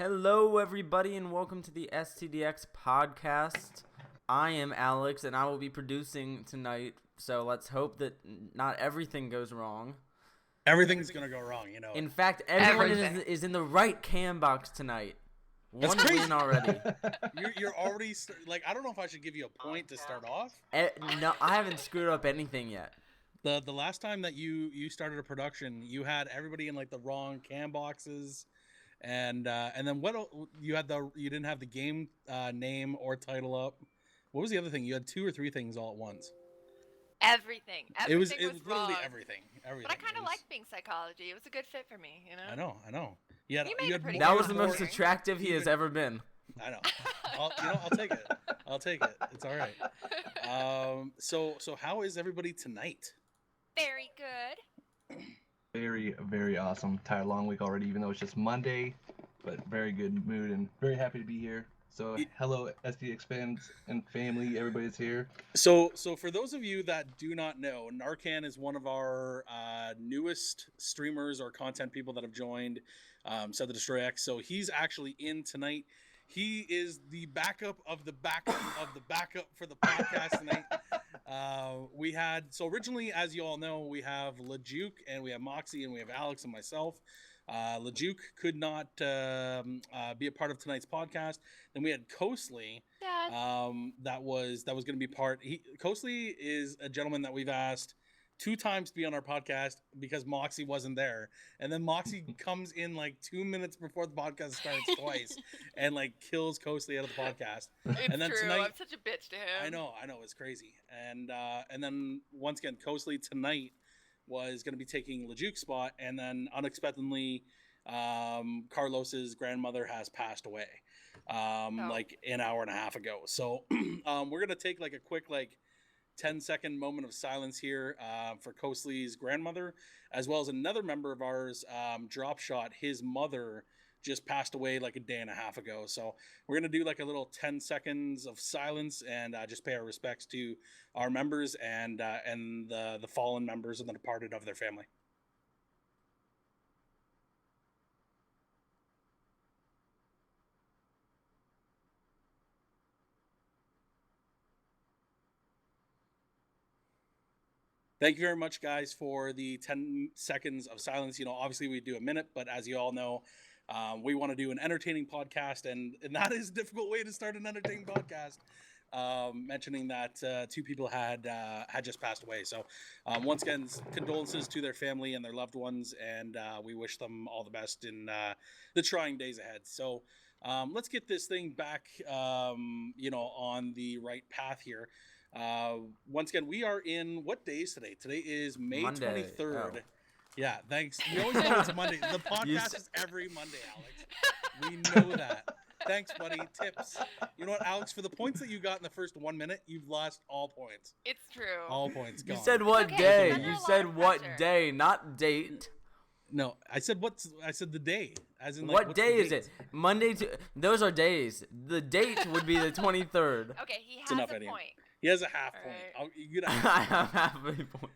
Hello, everybody, and welcome to the STDX podcast. I am Alex, and I will be producing tonight, so let's hope that not everything goes wrong. Everything's going to go wrong, you know. In fact, everyone is in the right cam box tonight. One win already. You're already, I don't know if I should give you a point to start off. No, I haven't screwed up anything yet. The last time that you started a production, you had everybody in, the wrong cam boxes. And then you didn't have the game name or title up. What was the other thing? You had 2 or 3 things all at once. Everything. It was wrong. literally everything. But I kind of liked being psychology. It was a good fit for me, you know. I know. That was the most attractive he has ever been. I know. I'll take it. It's all right. So how is everybody tonight? Very good. Very, very awesome. Tired long week already, even though it's just Monday, but very good mood and very happy to be here. So hello, STDX fans and family, everybody's here. So for those of you that do not know, Narcan is one of our newest streamers or content people that have joined SetToDestroyX. So he's actually in tonight. He is the backup of the backup of the backup for the podcast tonight. Originally, as you all know, we have LeJuke and we have Moxie and we have Alex and myself. LeJuke could not be a part of tonight's podcast. Then we had Coasley, that was going to be part. Coasley is a gentleman that we've asked 2 times to be on our podcast because Moxie wasn't there, and then Moxie comes in 2 minutes before the podcast starts twice, and kills Coasley out of the podcast. It's and then true. Tonight, I'm such a bitch to him. I know, it's crazy. And then once again, Coasley tonight was going to be taking LeJuke's spot, and then unexpectedly, Carlos's grandmother has passed away, an hour and a half ago. So we're gonna take a quick 10-second moment of silence here for Coasley's grandmother, as well as another member of ours, Drop Shot. His mother just passed away a day and a half ago. So we're going to do a little 10 seconds of silence and just pay our respects to our members and the fallen members and the departed of their family. Thank you very much, guys, for the 10 seconds of silence. Obviously we do a minute, but as you all know, we want to do an entertaining podcast, and that is a difficult way to start an entertaining podcast. Mentioning that 2 people had just passed away. So once again, condolences to their family and their loved ones, and we wish them all the best in the trying days ahead. So let's get this thing back, on the right path here. Once again, we are in, what day is today? Today is May 23rd. Oh. Yeah, thanks. You always know it's Monday. The podcast is every Monday, Alex. We know that. Thanks, buddy. Tips. You know what, Alex? For the points that you got in the first 1 minute, you've lost all points. It's true. All points gone. You said what day? You said what day, not date. No, I said the day. As in, what day is it? Monday to. Those are days. The date would be the 23rd. Okay, he has a point. He has a half point. Right. I have half a point.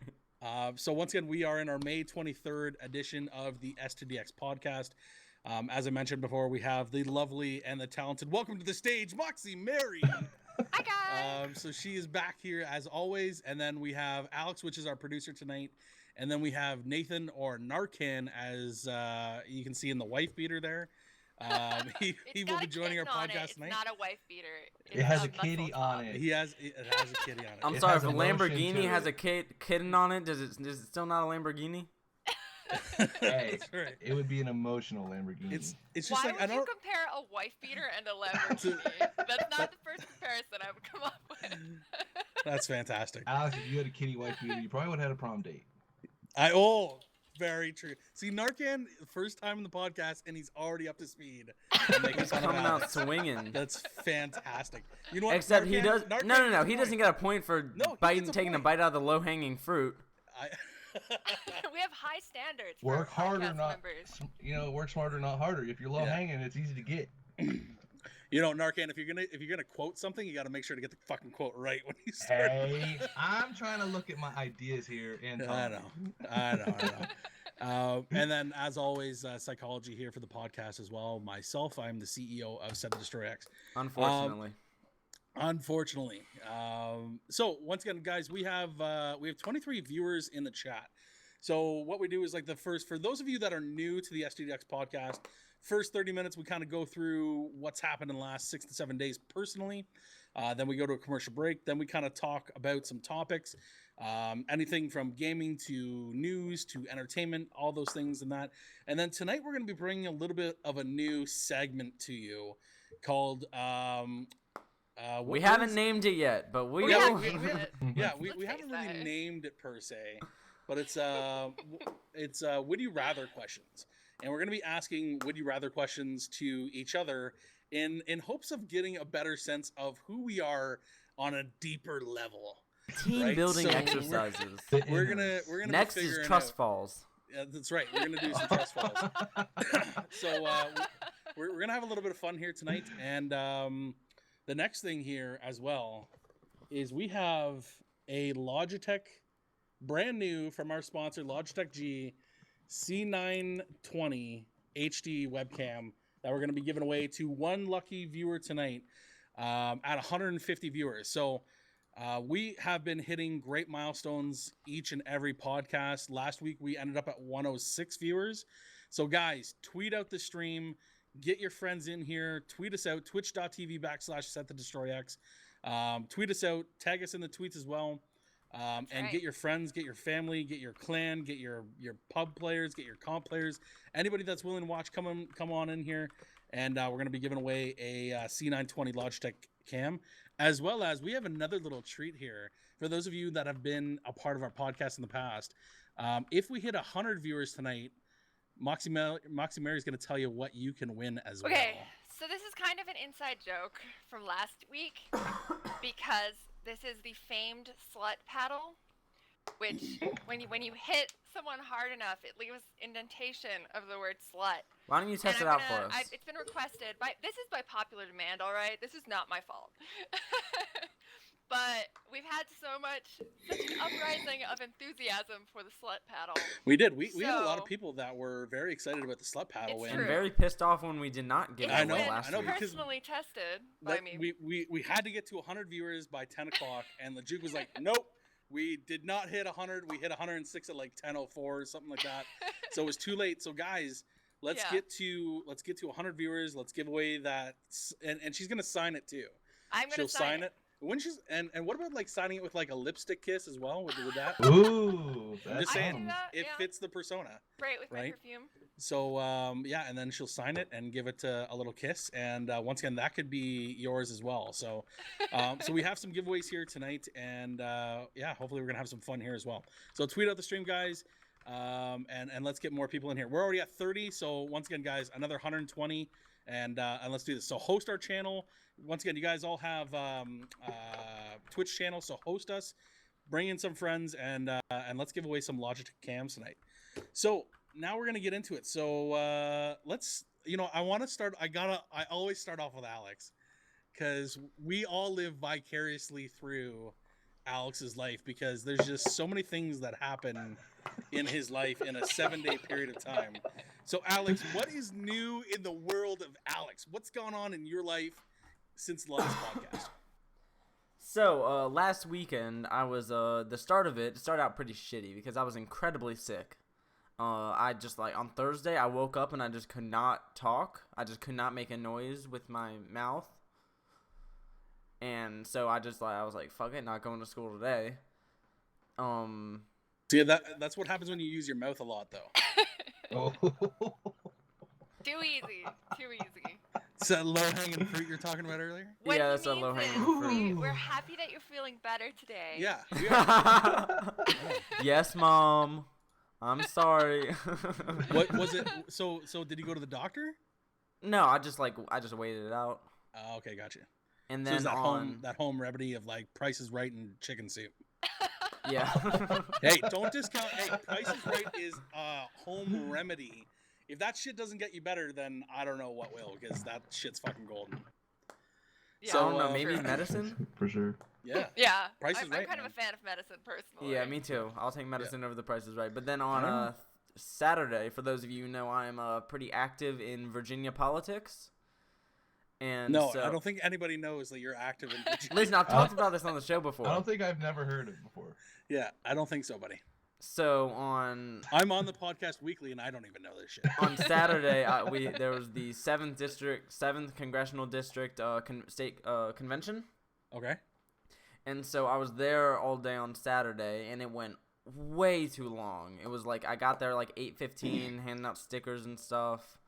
So once again, we are in our May 23rd edition of the STDX podcast. As I mentioned before, we have the lovely and the talented. Welcome to the stage, Moxie Mary. Hi, guys. So she is back here as always. And then we have Alex, which is our producer tonight. And then we have Nathan, or Narcan, as you can see in the wife beater there. He will be joining our podcast tonight. It's not a wife beater. It has a kitty on it. It has a kitty on it. I'm sorry, if a Lamborghini has a kitten on it, is it still not a Lamborghini? Hey, right. It would be an emotional Lamborghini. It's just Why would you compare a wife beater and a Lamborghini? That's not the first comparison I would come up with. That's fantastic. Alex, if you had a kitty wife beater, you probably would have had a prom date. Very true. See, Narcan, first time in the podcast, and he's already up to speed. He's coming out swinging. That's fantastic. You know what? Except Narcan, he does. No. He doesn't get a point for taking a bite out of the low-hanging fruit. We have high standards. Work harder, work smarter, not harder. If you're low-hanging, it's easy to get. Narcan, if you're gonna quote something, you got to make sure to get the fucking quote right when you start. Hey, I'm trying to look at my ideas here, and I know. And then, as always, psychology here for the podcast as well. Myself, I'm the CEO of SetToDestroyX. Unfortunately. Unfortunately. So once again, guys, we have 23 viewers in the chat. So what we do is like for those of you that are new to the STDX podcast, first 30 minutes, we kind of go through what's happened in the last 6 to 7 days personally. Then we go to a commercial break. Then we kind of talk about some topics, anything from gaming to news to entertainment, all those things and that. And then tonight we're going to be bringing a little bit of a new segment to you called we haven't named it yet, but we haven't really named it per se, but it's would you rather questions, and we're going to be asking would you rather questions to each other in hopes of getting a better sense of who we are on a deeper level. Team building exercises. We're gonna next is trust falls. Yeah, that's right. We're gonna do some trust falls. So we're gonna have a little bit of fun here tonight, and the next thing here as well is we have a Logitech, brand new from our sponsor, Logitech G C920 HD webcam that we're going to be giving away to one lucky viewer tonight at 150 viewers. So we have been hitting great milestones each and every podcast. Last week, we ended up at 106 viewers. So guys, tweet out the stream. Get your friends in here. Tweet us out, twitch.tv/SetToDestroyX. Tweet us out. Tag us in the tweets as well. And get your friends, get your family, get your clan, get your pub players, get your comp players. Anybody that's willing to watch, come on in here. And we're going to be giving away a C920 Logitech cam. As well as we have another little treat here. For those of you that have been a part of our podcast in the past, if we hit 100 viewers tonight, Moxie Mary is going to tell you what you can win as well. Okay, so this is kind of an inside joke from last week because this is the famed slut paddle, which when you hit someone hard enough, it leaves indentation of the word slut. Why don't you test it out for us? It's been requested this is by popular demand, all right? This is not my fault. But we've had such an uprising of enthusiasm for the slut paddle. We did. We had a lot of people that were very excited about the slut paddle win. And very pissed off when we did not get it last week. Personally tested by me. We had to get to 100 viewers by 10 o'clock, and the Juke was like, nope, we did not hit 100. We hit 106 at like 10:04 or something like that. So it was too late. So guys, let's get to 100 viewers. Let's give away that, and she's gonna sign it too. She'll sign it. When she's and what about like signing it with like a lipstick kiss as well? Would that? Ooh, I'm just saying it fits the persona. Right, with my perfume. So and then she'll sign it and give it a little kiss, and once again that could be yours as well. So so we have some giveaways here tonight, and hopefully we're gonna have some fun here as well. So tweet out the stream, guys, and let's get more people in here. We're already at 30, so once again, guys, another 120, and let's do this. So host our channel. Once again, you guys all have Twitch channels, so host us, bring in some friends, and let's give away some Logitech cams tonight. So now we're gonna get into it. So let's, I want to start. I always start off with Alex, because we all live vicariously through Alex's life, because there's just so many things that happen in his life in a 7-day period of time. So Alex, what is new in the world of Alex? What's gone on in your life since the last podcast? So, last weekend, I was, the start of it started out pretty shitty because I was incredibly sick. I just, on Thursday, I woke up and I just could not talk. I just could not make a noise with my mouth. And so I was like, fuck it, not going to school today. See, that's what happens when you use your mouth a lot, though. Too easy. It's that low-hanging fruit you're talking about earlier? Yeah, that's a low-hanging fruit. We're happy that you're feeling better today. Yeah. Yes, Mom. I'm sorry. What was it? So did you go to the doctor? No, I just waited it out. Oh, okay, gotcha. And then that home remedy of Price is Right and chicken soup. Yeah. Hey, don't discount. Hey, Price is Right is a home remedy. If that shit doesn't get you better, then I don't know what will, because that shit's fucking golden. Yeah, so, I don't know, maybe medicine? For sure. Yeah. Price is Right. I'm kind of a fan of medicine, personally. Yeah, me too. I'll take medicine over the Price is Right. But then on Saturday, for those of you who know, I'm pretty active in Virginia politics. And No, so, I don't think anybody knows that you're active in Virginia. listen, I've talked about this on the show before. I don't think I've never heard it before. Yeah, I don't think so, buddy. So I'm on the podcast weekly, and I don't even know this shit. on Saturday, there was the 7th congressional district state convention. Okay. And so I was there all day on Saturday, and it went way too long. It was like I got there like 8:15, handing out stickers and stuff.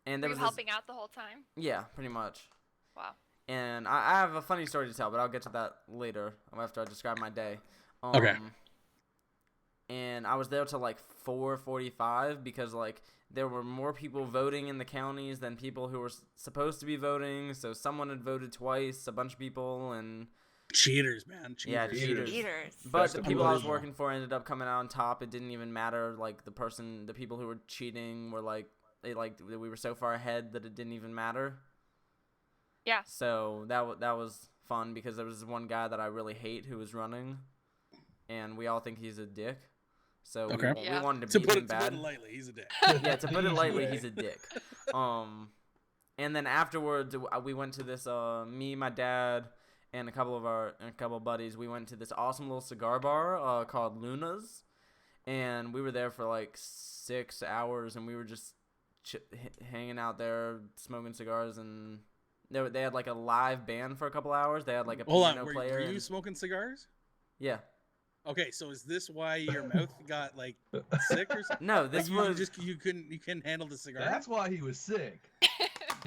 And there Were was you helping out the whole time? Yeah, pretty much. Wow. And I have a funny story to tell, but I'll get to that later after I describe my day. Okay. And I was there till like 4:45 because like there were more people voting in the counties than people who were supposed to be voting. So someone had voted twice, a bunch of people, and Cheaters, man. Cheaters. yeah, cheaters. Cheaters. But That's the people I was unbelievable. working for ended up coming out on top. It didn't even matter. Like the people who were cheating were like we were so far ahead that it didn't even matter. Yeah. So that was fun because there was this one guy that I really hate who was running, and we all think he's a dick. So Okay. we Yeah. wanted To to beat put him it bad. lightly, he's a dick. Yeah, to put it lightly, Yeah. he's a dick. And then afterwards, we went to this. Me, my dad, and a couple of buddies. We went to this awesome little cigar bar called Luna's, and we were there for like 6 hours, and we were just hanging out there, smoking cigars, and they had like a live band for a couple hours. They had like a Hold piano on, were player. you and- smoking cigars? Yeah. Okay, so is this why your mouth got like sick or something? No, this Like, was you couldn't handle the cigar. That's why he was sick.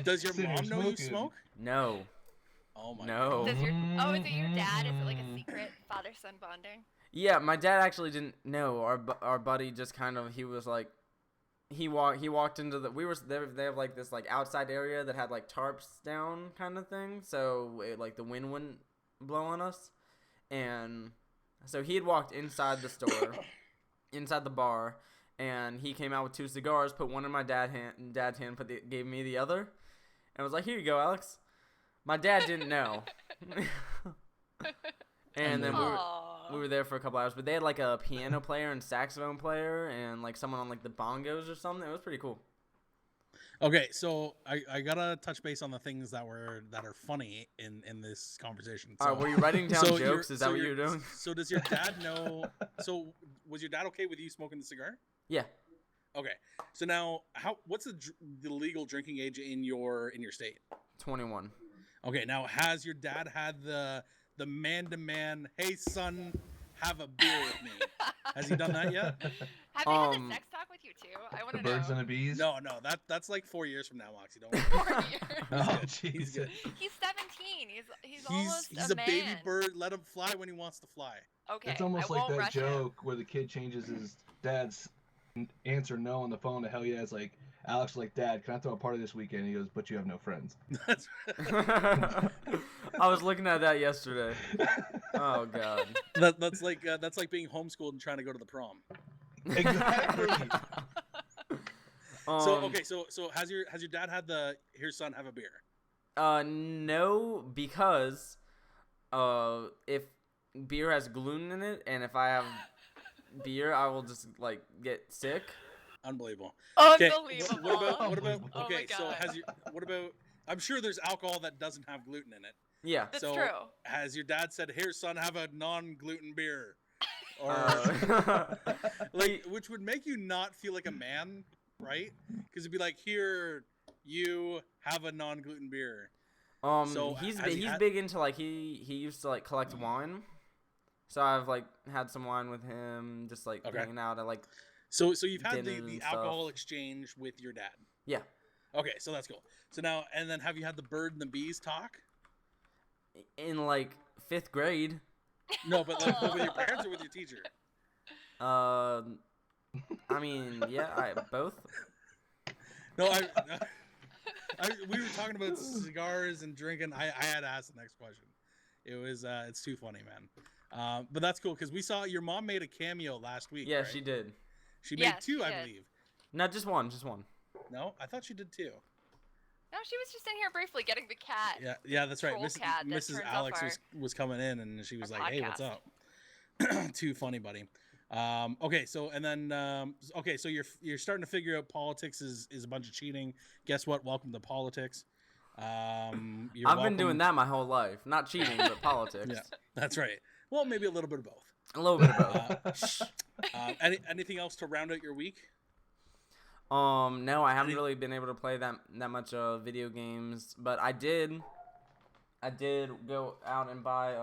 Does your Sitting mom here know you smoking. smoke? no. Oh my No. God. Is it your dad? Is it like a secret father-son bonding? Yeah, my dad actually didn't know. Our buddy just kind of, he was like, he walked into the, they have like this like outside area that had like tarps down kind of thing, so like the wind wouldn't blow on us, and so he had walked inside the store, inside the bar, and he came out with 2 cigars, put one in my dad's hand, gave me the other, and was like, "Here you go, Alex." My dad didn't know. And then we were there for a couple hours, but they had like a piano player and saxophone player and like someone on like the bongos or something. It was pretty cool. Okay, so I gotta touch base on the things that are funny in this conversation. So, All right, were you writing down so jokes? Is that what you were doing? So does your dad know? So was your dad okay with you smoking the cigar? Yeah. Okay, so now what's the legal drinking age in your state? 21. Okay, now has your dad had the man-to-man, hey son, have a beer with me? Has he done that yet? Have they had the sex talk with you too? I want The to know. birds and the bees. No, that's like 4 years from now, Moxie. Don't worry. 4 years. Oh, He's good. Jesus. He's 17. He's almost He's a a baby man. bird. Let him fly when he wants to fly. Okay. It's almost I like won't that rush him. joke where the kid changes his dad's answer no on the phone to hell yeah. It's like, Alex was like, Dad, can I throw a party this weekend? And he goes, but you have no friends. That's I was looking at that yesterday. Oh god. that's like being homeschooled and trying to go to the prom. Exactly. So has your dad had the here son have a beer? No, because if beer has gluten in it, and if I have beer, I will just like get sick. Unbelievable. Okay, Unbelievable. what about Oh my okay? So God. what about? I'm sure there's alcohol that doesn't have gluten in it. Yeah. That's so true. has your dad said, "Here, son, have a non-gluten beer," or like, which would make you not feel like a man, right? Because it'd be like, "Here, you have a non-gluten beer." So, he's has he he's had- big into like he used to like collect wine, so I've like had some wine with him, just like Okay. hanging out at like So you've had Dinner the and alcohol stuff. exchange with your dad. yeah. Okay, so that's cool. So now, and then have you had the bird and the bees talk? In like 5th grade. No, but like with your parents or with your teacher? I mean, yeah, both. No, we were talking about cigars and drinking. I had to ask the next question. It was it's too funny, man. But that's cool because we saw your mom made a cameo last week. Yeah, right? she did. She made Yes, 2, she I did. believe. No, just one. No, I thought she did 2. No, she was just in here briefly getting the cat. Yeah, that's right. Troll cat that Mrs. turns off Alex our- was coming in and she was our like, "Hey, what's podcast. up?" Too funny, buddy. Okay, so and then okay, so you're starting to figure out politics is a bunch of cheating. Guess what? Welcome to politics. You're I've welcome. been doing that my whole life. Not cheating, but politics. Yeah, that's right. Well, maybe a little bit of both. A little bit of both. Anything else to round out your week? No, I haven't really been able to play that much video games, but I did go out and buy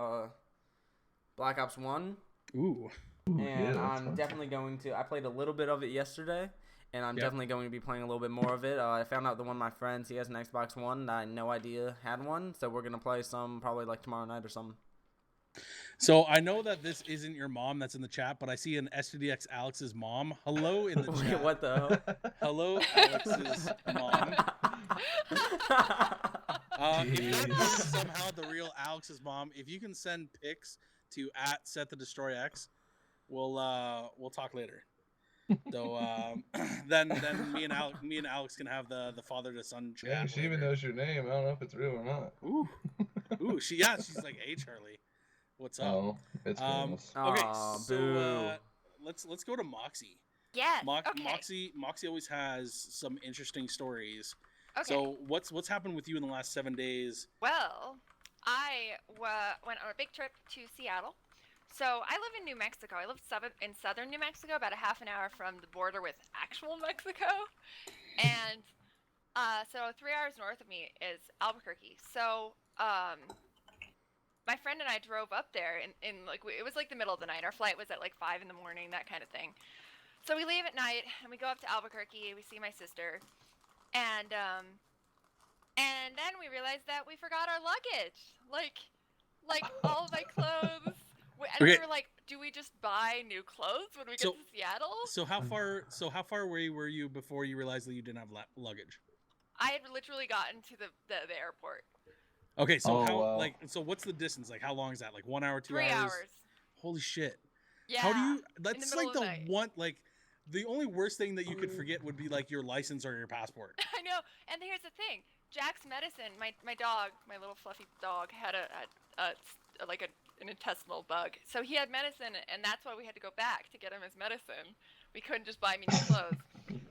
Black Ops 1. Ooh. And yeah, I'm fun. definitely going to. I played a little bit of it yesterday, and I'm Yep. definitely going to be playing a little bit more of it. I found out that one of my friends, he has an Xbox One that I had no idea had one, so we're gonna play some probably like tomorrow night or something. So I know that this isn't your mom that's in the chat, but I see an STDX Alex's mom. Hello in the Wait, chat. what the hell? Hello, Alex's mom. If that is somehow the real Alex's mom, if you can send pics to @SetToDestroyX, we'll talk later. So then me and Alex can have the father to son chat. Yeah, she even later. knows your name. I don't know if it's real or not. Ooh, she's like, hey Charlie, what's up? Oh, it's gross. Okay, Aw, so boo. let's go to Moxie. Yes. Okay. Moxie always has some interesting stories. Okay. So what's happened with you in the last 7 days? Well, I went on a big trip to Seattle. So I live in New Mexico. I live in southern New Mexico, about a half an hour from the border with actual Mexico. And so 3 hours north of me is Albuquerque. So my friend and I drove up there in like, it was like the middle of the night. Our flight was at like 5 in the morning, that kind of thing. So we leave at night and we go up to Albuquerque. We see my sister. And then we realized that we forgot our luggage, like all of my clothes. And we were like, do we just buy new clothes when we get to Seattle? So how far away were you before you realized that you didn't have luggage? I had literally gotten to the airport. Okay, so wow. so what's the distance? Like how long is that? Like 1 hour, 2 3 hours? hours. Holy shit. Yeah. How do you? in That's the middle like of the night. one. Like the only worst thing that you could forget would be like your license or your passport. I know. And here's the thing. Jack's medicine, my dog, my little fluffy dog, had an intestinal bug. So he had medicine, and that's why we had to go back to get him his medicine. We couldn't just buy me new clothes.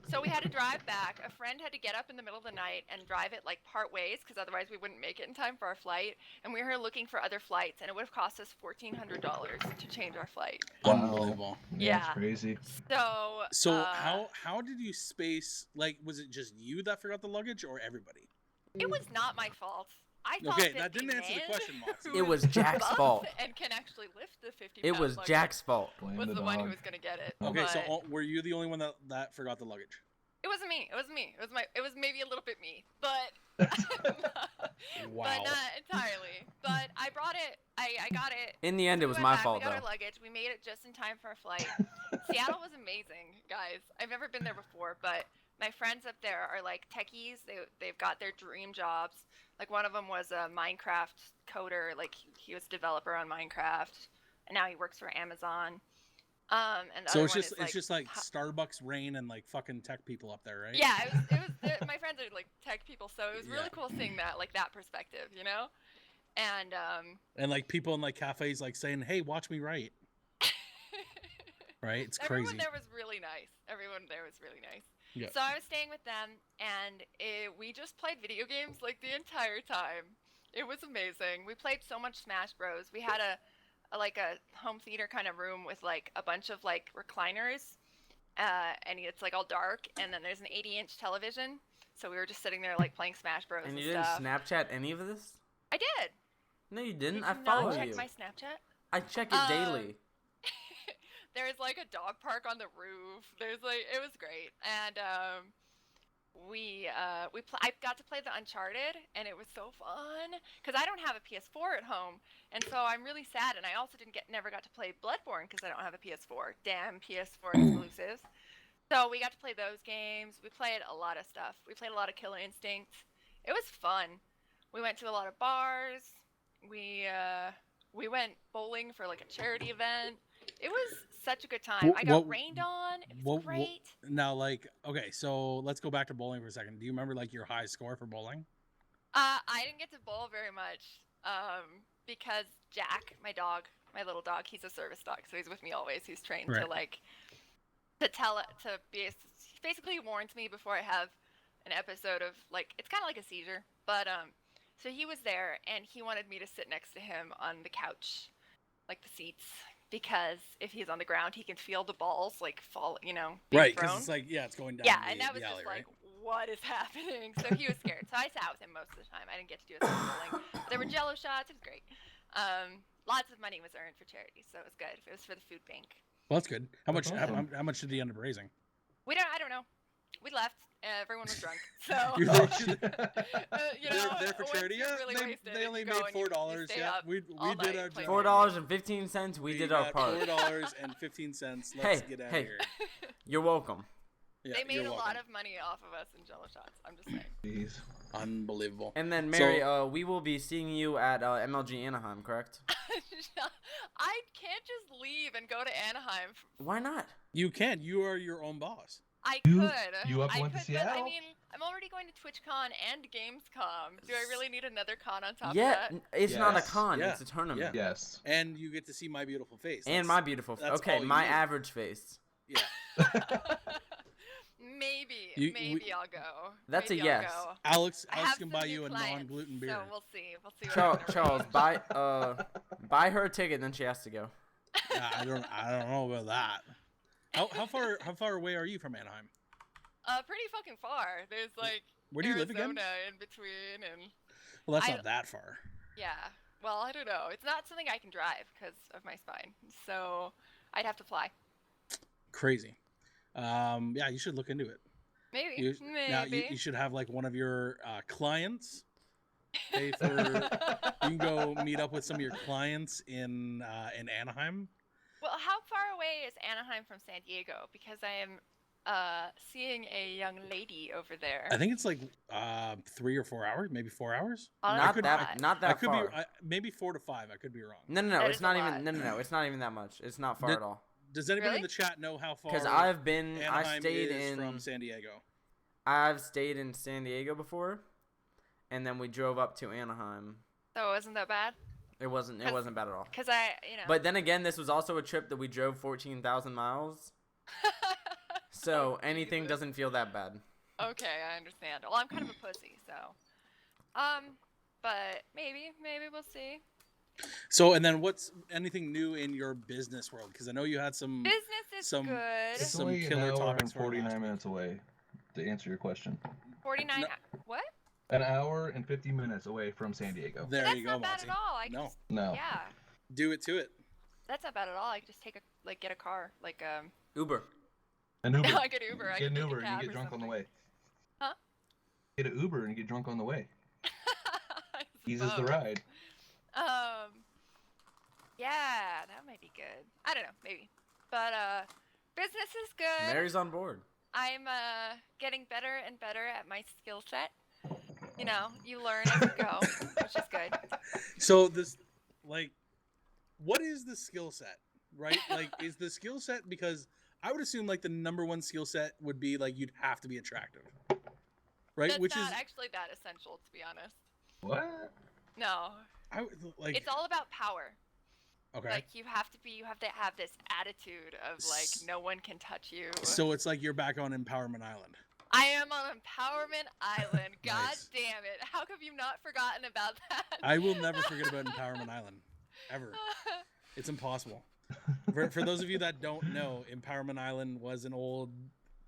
So we had to drive back. A friend had to get up in the middle of the night and drive it like part ways, because otherwise we wouldn't make it in time for our flight. And we were looking for other flights, and it would have cost us $1,400 to change our flight. Wow. Unbelievable. Yeah. That's crazy. So how did you space? Like, was it just you that forgot the luggage, or everybody? it was not my fault. I thought Okay, that didn't answer the question, Moxie. who It was Jack's buff fault. and can actually lift the 50 It was luggage Jack's fault. Blame was the the one who dog. was gonna get it. Okay, but so were you the only one that forgot the luggage? it wasn't me. It was me. It was maybe a little bit me, but Wow. but not entirely. But I brought it. I got it. In the end, We it was went my back, fault we got though. our luggage. We made it just in time for our flight. Seattle was amazing, guys. I've never been there before, but my friends up there are like techies. They've got their dream jobs. Like one of them was a Minecraft coder. Like he was a developer on Minecraft, and now he works for Amazon. And the So other it's one just is, like, it's just like Starbucks, rain, and like fucking tech people up there, right? Yeah, my friends are like tech people, so it was really cool seeing that perspective, you know? And like people in like cafes like saying, "Hey, watch me write." Right? It's everyone crazy. there was really nice. Yeah. So I was staying with them, and we just played video games like the entire time. It was amazing. We played so much Smash Bros. We had a home theater kind of room with like a bunch of like recliners, and it's like all dark, and then there's an 80-inch television. So we were just sitting there like playing Smash Bros. And and you didn't stuff. Snapchat any of this? I did. No, you didn't. Did I you follow not check you. my Snapchat? I check it daily. There's like a dog park on the roof. It was great, and I got to play the Uncharted, and it was so fun because I don't have a PS4 at home, and so I'm really sad. And I also never got to play Bloodborne because I don't have a PS4. Damn PS4 exclusives. So we got to play those games. We played a lot of stuff. We played a lot of Killer Instinct. It was fun. We went to a lot of bars. We went bowling for like a charity event. It was such a good time. I got rained on. It was great. Now, like, okay, so let's go back to bowling for a second. Do you remember like your high score for bowling? I didn't get to bowl very much because Jack, my dog, my little dog, he's a service dog, so he's with me always. He's trained Right. to like basically warns me before I have an episode of like, it's kind of like a seizure, but so he was there and he wanted me to sit next to him on the couch, like the seats, because if he's on the ground, he can feel the balls like fall, being Right, because thrown. it's like, it's going down. Yeah, the, and that was the just alley, like, right? what is happening? So he was scared. So I sat with him most of the time. I didn't get to do a lot of bowling. But there were Jello shots. It was great. Lots of money was earned for charity, so it was good. It was for the food bank. Well, that's good. How much? That's awesome. How much did he end up raising? I don't know. We left. Everyone was drunk. So You're there for once charity. you're Yeah, really wasted, they only you made go and you $4. stay Yeah, up we all did night our playing job. $4.15. We did our got part. $4.15. Let's get out of here. You're welcome. Yeah, they made you're a welcome. lot of money off of us in Jello shots. I'm just saying. Jeez. Unbelievable. And then Mary, we will be seeing you at MLG Anaheim, correct? I can't just leave and go to Anaheim. Why not? You can. You are your own boss. I You- could. you up I went to could, but I Seattle? mean, I'm already going to TwitchCon and Gamescom. Do I really need another con on top Yeah, of that? it's not a Yes. con. Yeah. It's a tournament. Yeah. Yes. And you get to see my beautiful face. And my beautiful. that's Okay, all you my need. average face. Yeah. Maybe I'll go. That's a Maybe yes. I'll go. Alex I have can some buy new you a clients, non-gluten beer. So we'll see. We'll see. What Charles, I'm gonna Charles, buy her a ticket, then she has to go. I don't know about that. How far away are you from Anaheim? pretty fucking far. There's like Where do you live Arizona again? in between, and Well, that's I- not that far. yeah. Well, I don't know. It's not something I can drive because of my spine, so I'd have to fly. Crazy. Yeah, you should look into it. Maybe. Now you should have like one of your clients pay for. You can go meet up with some of your clients in Anaheim. Well, how far away is Anaheim from San Diego? Because I am seeing a young lady over there. I think it's like 3 or 4 hours, maybe 4 hours. Oh, Not that's that, a lot. not I that could far. be maybe 4 to 5. I could be wrong. No, That it's is a not lot. even. No, it's not even that much. It's not far Did- at all. Does anybody in Really? the chat know how far? Because I Anaheim stayed is in from San Diego. I've stayed in San Diego before, and then we drove up to Anaheim. So it wasn't that bad? It wasn't bad at all. Because I. But then again, this was also a trip that we drove 14,000 miles, so anything Jesus. doesn't feel that bad. Okay, I understand. Well, I'm kind of a pussy, so. But maybe we'll see. So, and then what's anything new in your business world? Because I know you had some. Business is some- good. It's Some only an killer hour topics and for last 49 week. minutes away to answer your question. 49. No. What? An hour and 50 minutes away from San Diego. There That's you go, not bad Monty. at all. I No. just, No. yeah, Do it to it. that's not bad at all. I could just get a car, like Uber. An Uber. No, I could Uber. I Get an could take a Uber and cab you get or drunk on the something. way. Huh? Get an Uber and get drunk on the way. I Eases the suppose. ride. Yeah, that might be good. I don't know, maybe. But business is good. Mary's on board. I'm getting better and better at my skill set. You know, you learn as you go, which is good. So this, like, what is the skill set, right? Like, is the skill set, because I would assume like the number one skill set would be like you'd have to be attractive, right? That's Which not is actually that essential, to be honest. What? No, I would, like it's all about power. okay. Like you have to have this attitude of like no one can touch you. So it's like you're back on Empowerment Island. I am on Empowerment Island. God Nice. damn it! How have you not forgotten about that? I will never forget about Empowerment Island, ever. It's impossible. For those of you that don't know, Empowerment Island was an old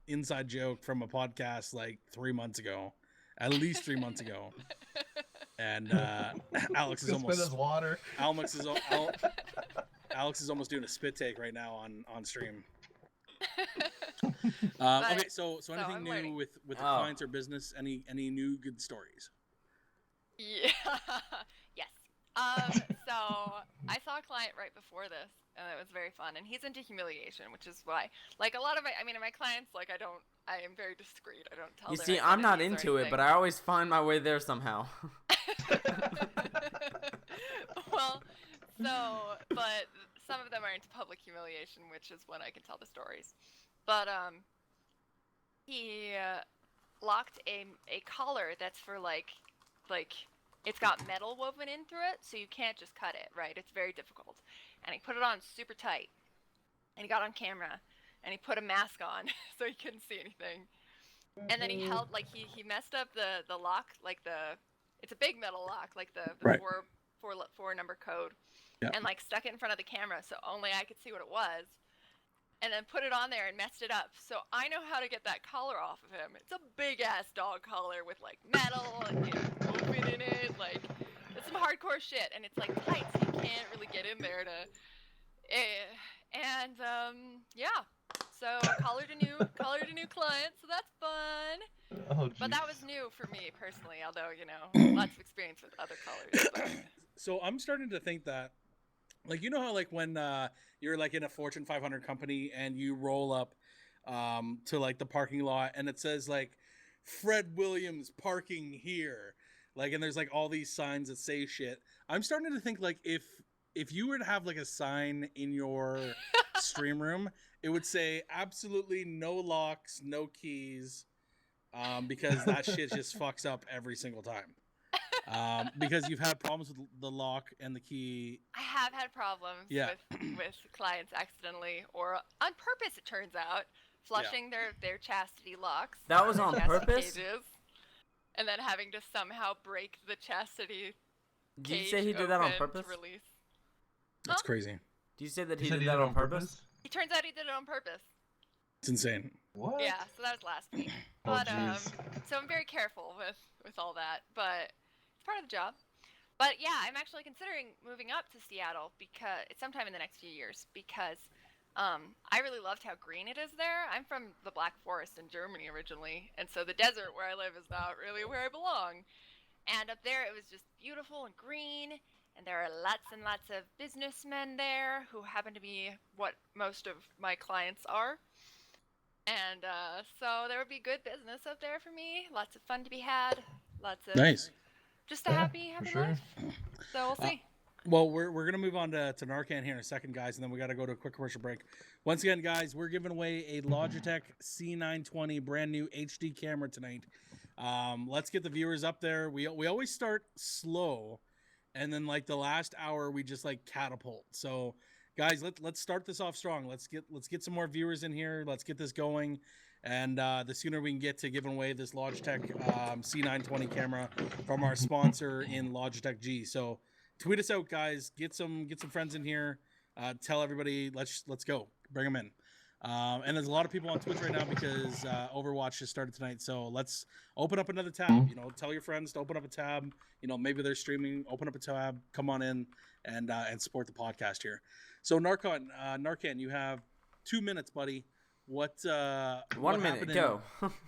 inside joke from a podcast like 3 months ago, at least 3 months ago. And Alex is Just spit almost his water. Alex is almost doing a spit take right now on stream. Okay, so anything I'm new learning. with the Oh. clients or business? Any new good stories? Yeah. Yes. So I saw a client right before this, and it was very fun. And he's into humiliation, which is why, like a lot of my clients, like I am very discreet. I don't tell. You their see, I'm not identities or into it, but I always find my way there somehow. Well, but some of them are into public humiliation, which is when I can tell the stories. But he locked a collar that's for like it's got metal woven in through it, so you can't just cut it, right? It's very difficult. and he put it on super tight, and he got on camera, and he put a mask on so he couldn't see anything. And then he held, like, he messed up the lock, like it's a big metal lock, like the Right. four number code, Yeah. and like stuck it in front of the camera so only I could see what it was, and then put it on there and messed it up. So I know how to get that collar off of him. It's a big ass dog collar with like metal and open in it, like it's some hardcore shit, and it's like tight, so you can't really get in there to. Yeah. So I collared a new client, so that's fun. Oh, But that was jeez. new for me personally, although, lots of experience with other collars. But... So I'm starting to think that, like, you know how, like, when you're, like, in a Fortune 500 company and you roll up to, like, the parking lot and it says, like, Fred Williams parking here. Like, and there's, like, all these signs that say shit. I'm starting to think, like, if you were to have, like, a sign in your stream room, it would say absolutely no locks, no keys, because that shit just fucks up every single time. Because you've had problems with the lock and the key. I have had problems with clients accidentally or on purpose, it turns out, flushing their chastity locks. That was on chastity purpose? cages, and then having to somehow break the chastity Did you cage say he did that on open purpose? to release. That's crazy. Do you say that You he said did that on purpose? It turns out he did it on purpose. It's insane. What? Yeah, so that was last week. Oh, But jeez. so I'm very careful with all that, but it's part of the job. But yeah, I'm actually considering moving up to Seattle because it's sometime in the next few years because I really loved how green it is there. I'm from the Black Forest in Germany originally, and so the desert where I live is not really where I belong. And up there, it was just beautiful and green, and there are lots and lots of businessmen there who happen to be what most of my clients are. And so there would be good business up there for me. Lots of fun to be had. Lots of Nice. just a Yeah, happy for sure. life. So we'll see. Well, we're gonna move on to Narcan here in a second, guys, and then we got to go to a quick commercial break. Once again, guys, we're giving away a Logitech C920 brand new HD camera tonight. Let's get the viewers up there. We always start slow, and then like the last hour we just like catapult. So, guys, let's start this off strong. Let's get some more viewers in here. Let's get this going. And the sooner we can get to giving away this Logitech C920 camera from our sponsor in Logitech G. So tweet us out, guys. Get some friends in here. Tell everybody. Let's go. Bring them in. And there's a lot of people on Twitch right now because Overwatch just started tonight. So let's open up another tab. You know, tell your friends to open up a tab. You know, maybe they're streaming. Open up a tab. Come on in and support the podcast here. So Narcan, you have 2 minutes, buddy. What 1 minute, go.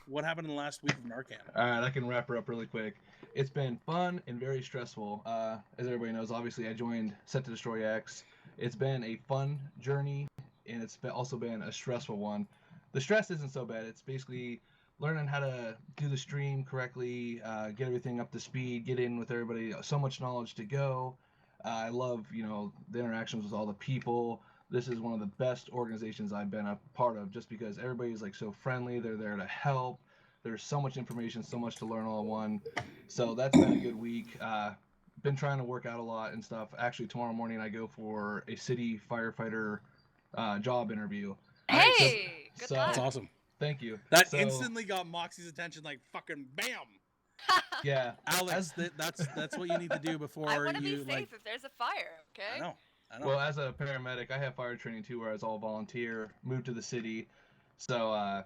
What happened in the last week of Narcan? All right, I can wrap her up really quick. It's been fun and very stressful. As everybody knows, obviously I joined SetToDestroyX. It's been a fun journey, and it's also been a stressful one. The stress isn't so bad. It's basically learning how to do the stream correctly, get everything up to speed, get in with everybody. So much knowledge to go. I love, the interactions with all the people. This is one of the best organizations I've been a part of just because everybody's like so friendly. They're there to help. There's so much information, so much to learn all in one. So that's been a good week. Been trying to work out a lot and stuff. Actually, tomorrow morning I go for a city firefighter job interview. Hey, good luck. That's awesome. Thank you. That instantly got Moxie's attention, like fucking bam. Yeah, Alex, that's what you need to do before I want to you be safe like. if there's a fire. Okay. I know. Well, as a paramedic, I have fire training too, where I was all volunteer, moved to the city. So I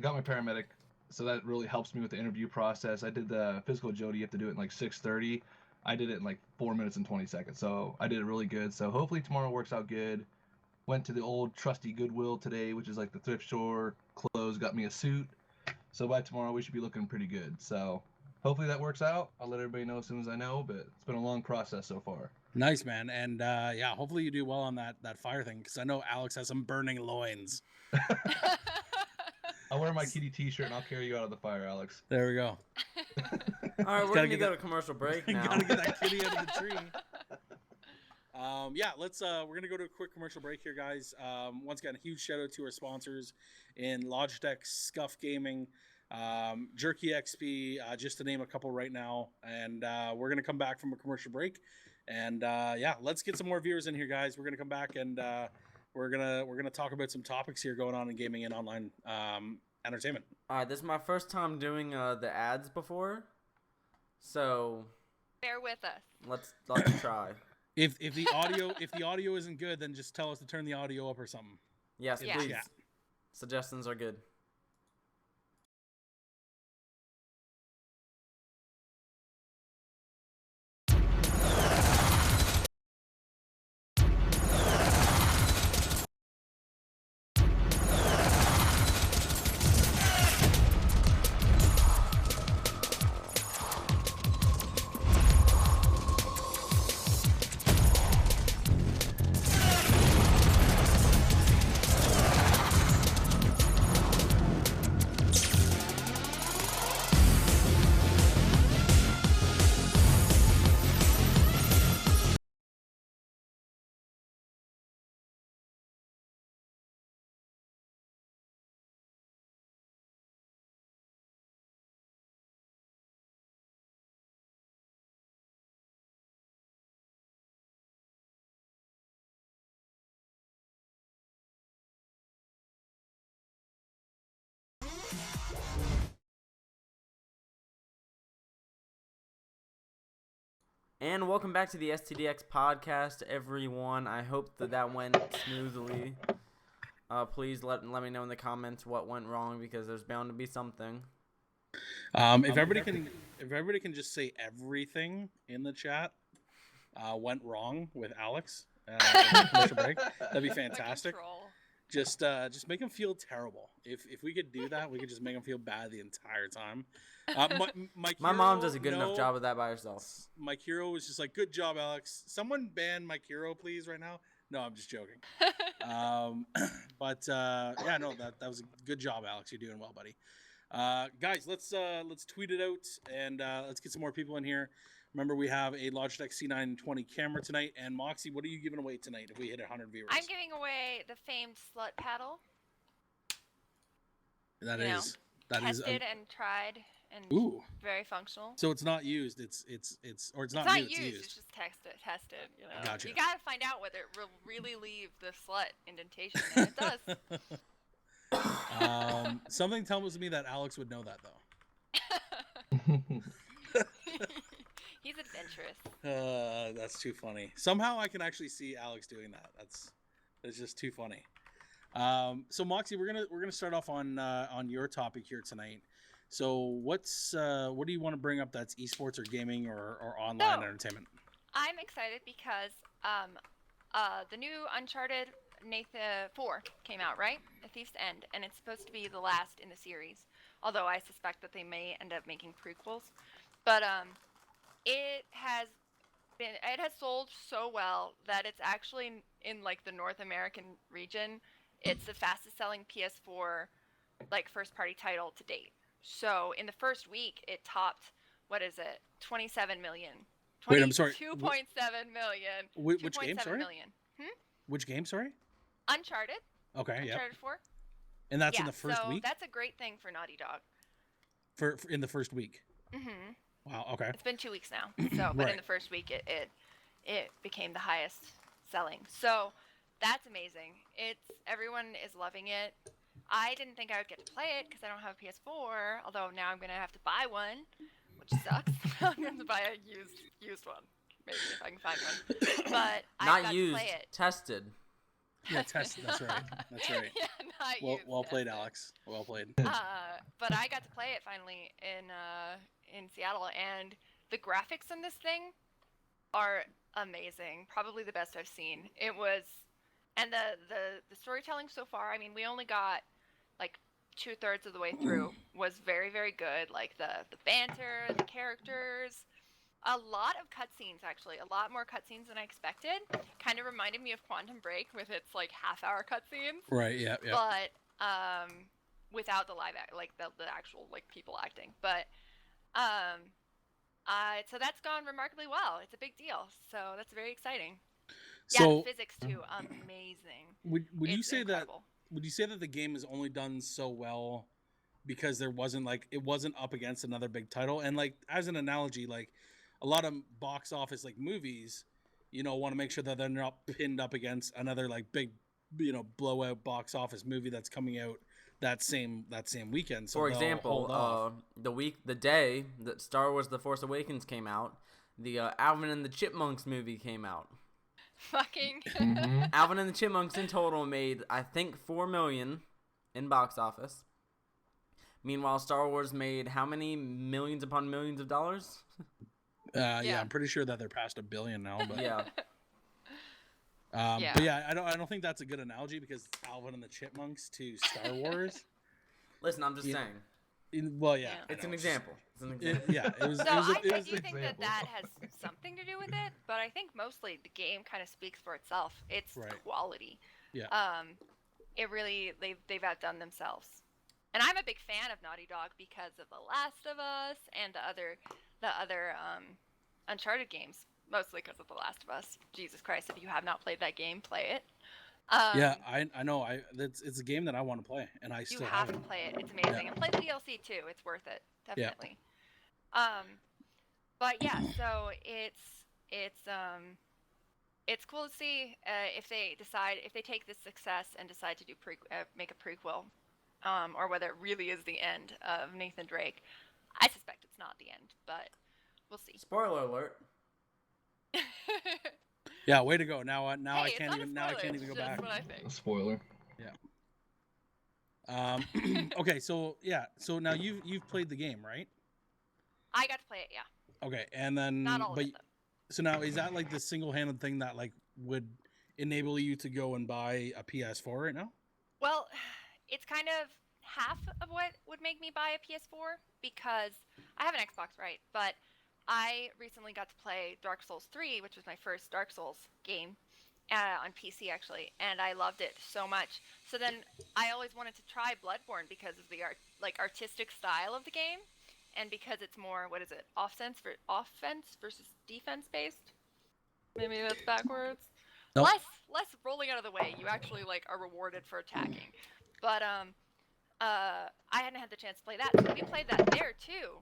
got my paramedic, so that really helps me with the interview process. I did the physical agility, you have to do it in like 6:30. I did it in like 4 minutes and 20 seconds, so I did it really good. So hopefully tomorrow works out good. Went to the old trusty Goodwill today, which is like the thrift store, clothes, got me a suit. So by tomorrow we should be looking pretty good. So hopefully that works out. I'll let everybody know as soon as I know, but it's been a long process so far. Nice, man. And yeah, hopefully you do well on that fire thing, because I know Alex has some burning loins. I'll wear my kitty t-shirt and I'll carry you out of the fire, Alex. There we go. All right, we're Gotta gonna get go that- to commercial break now. Gotta get that kitty out of the tree. Yeah, we're gonna go to a quick commercial break here, guys. Once again, a huge shout out to our sponsors in Logitech, Scuff Gaming, Jerky XP, just to name a couple right now. And we're gonna come back from a commercial break, And yeah, let's get some more viewers in here, guys. We're gonna come back and we're gonna talk about some topics here going on in gaming and online entertainment. All right, this is my first time doing the ads before, so Bear with us. let's try. If the audio isn't good, then just tell us to turn the audio up or something. Yes, Yeah. please. Yeah. Suggestions are good. And welcome back to the STDX podcast, everyone. I hope that went smoothly. Please let me know in the comments what went wrong, because there's bound to be something. If everybody can just say everything in the chat went wrong with Alex in the commercial break, that'd be fantastic. Just make him feel terrible. If we could do that, we could just make him feel bad the entire time. My mom does a good enough job of that by herself. Mike Hero was just like, "Good job, Alex. Someone ban Mike Hero, please, right now." No, I'm just joking. But yeah, no, that was a good job, Alex. You're doing well, buddy. Guys, let's tweet it out and let's get some more people in here. Remember, we have a Logitech C920 camera tonight. And Moxie, what are you giving away tonight if we hit 100 viewers? I'm giving away the famed slut paddle. That is tested and tried and very functional. So it's not used. It's not used. It's just tested. You know, Gotcha. You gotta find out whether it will really leave the slut indentation, and it does. Something tells me that Alex would know that though. He's adventurous. That's too funny. Somehow I can actually see Alex doing that. That's just too funny. So Moxie, we're gonna start off on your topic here tonight. So what do you want to bring up that's esports or gaming or online entertainment? I'm excited because the new Uncharted 4 came out, right? A Thief's End, and it's supposed to be the last in the series. Although I suspect that they may end up making prequels. But it has sold so well that it's actually in like the North American region. It's the fastest selling PS4 like first party title to date. So in the first week, it topped 27 million. Wait, I'm sorry. 2.7 million. Which game? Sorry. Million. Which game? Sorry. Uncharted. Okay. Yeah. Uncharted 4. And that's in the first week. That's a great thing for Naughty Dog. For in the first week. Mhm. Wow. Okay. It's been 2 weeks now. So, but in the first week, it became the highest selling. So that's amazing. Everyone is loving it. I didn't think I would get to play it because I don't have a PS4. Although now I'm gonna have to buy one, which sucks. I'm gonna have to buy a used one, maybe if I can find one. But I got to play it. Tested. Yeah, tested. That's right. That's right. Yeah, not used. Well played, Alex. Well played. But I got to play it finally in Seattle, and the graphics in this thing are amazing. Probably the best I've seen. It was, and the storytelling so far. I mean, we only got like 2/3 of the way through. Was very, very good. Like the banter, the characters. A lot of cutscenes, actually. A lot more cutscenes than I expected. Kind of reminded me of Quantum Break with its like half-hour cutscenes. Right. Yeah. Yeah. But without the live like the actual like people acting. But so that's gone remarkably well. It's a big deal. So that's very exciting. So, yeah, the physics too, amazing. Would you say incredible. Would you say that the game is only done so well because it wasn't up against another big title? And like as an analogy, like a lot of box office like movies, want to make sure that they're not pinned up against another like big, blowout box office movie that's coming out that same weekend. So For they'll hold example, off. the day that Star Wars: The Force Awakens came out, the Alvin and the Chipmunks movie came out. Fucking. Mm-hmm. Alvin and the Chipmunks in total made, I think, $4 million in box office. Meanwhile, Star Wars made how many millions upon millions of dollars? Yeah, I'm pretty sure that they're past $1 billion now. But Yeah. Yeah. But yeah, I don't think that's a good analogy because Alvin and the Chipmunks to Star Wars. Listen, I'm just Yeah. saying. Well, yeah, Yeah. It's an example. It's an example. It was. So it I was do think that has something to do with it, but I think mostly the game kind of speaks for itself. It's Right. quality. Yeah. It really they've outdone themselves, and I'm a big fan of Naughty Dog because of The Last of Us and the other Uncharted games. Mostly because of The Last of Us. Jesus Christ! If you have not played that game, play it. Yeah, I know. It's a game that I want to play, and I You still have to haven't. play it. It's amazing. And play the DLC too. It's worth it. Yeah. Definitely. But yeah, so it's cool to see if they take this success and decide to do make a prequel, or whether it really is the end of Nathan Drake. I suspect it's not the end, but we'll see. Spoiler alert. Yeah, way to go. Now I Hey, it's can't not a even spoiler, go it's back. just what I A think. spoiler. Okay, so now you've played the game, right? I got to play it, yeah. Okay, and then Not all of but it though. so now is that like the single-handed thing that like would enable you to go and buy a PS4 right now? Well, it's kind of half of what would make me buy a PS4 because I have an Xbox, right? But I recently got to play Dark Souls 3, which was my first Dark Souls game on PC actually, and I loved it so much. So then I always wanted to try Bloodborne because of the artistic style of the game, and because it's more offense versus defense based. Maybe that's backwards. Nope. Less rolling out of the way. You actually are rewarded for attacking. But I hadn't had the chance to play that, so we played that there too.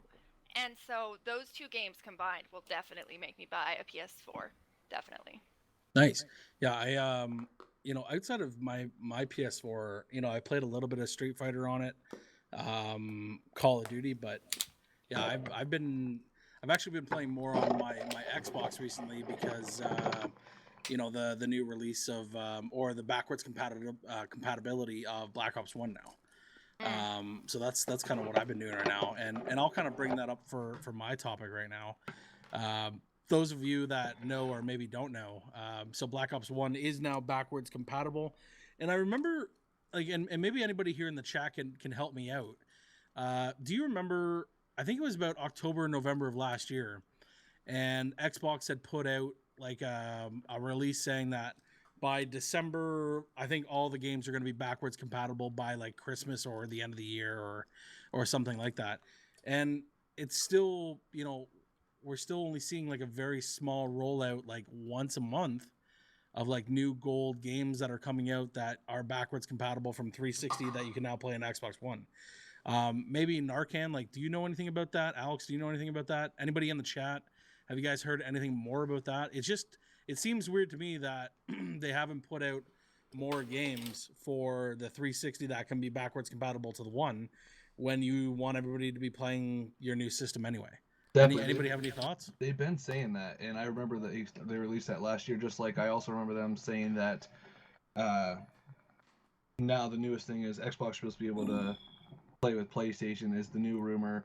And so those two games combined will definitely make me buy a PS4. Definitely. Nice. Yeah, I outside of my PS4, I played a little bit of Street Fighter on it, Call of Duty, but yeah, I've actually been playing more on my Xbox recently because the new release of or the backwards compatibility of Black Ops 1 now. So that's kind of what I've been doing right now, and I'll kind of bring that up for my topic right now. Those of you that know or maybe don't know, so Black Ops 1 is now backwards compatible, and I remember and maybe anybody here in the chat can help me out. Do you remember? I think it was about October, November of last year, and Xbox had put out like a release saying that by December, I think all the games are going to be backwards compatible by like Christmas or the end of the year or something like that. And it's still, we're still only seeing like a very small rollout, like once a month, of like new gold games that are coming out that are backwards compatible from 360 that you can now play on Xbox One. Maybe Narcan, like, do you know anything about that? Alex, do you know anything about that? Anybody in the chat? Have you guys heard anything more about that? It seems weird to me that they haven't put out more games for the 360 that can be backwards compatible to the One when you want everybody to be playing your new system anyway. Anybody have any thoughts? They've been saying that, and I remember that they released that last year, just like I also remember them saying that now the newest thing is Xbox is supposed to be able to play with PlayStation is the new rumor.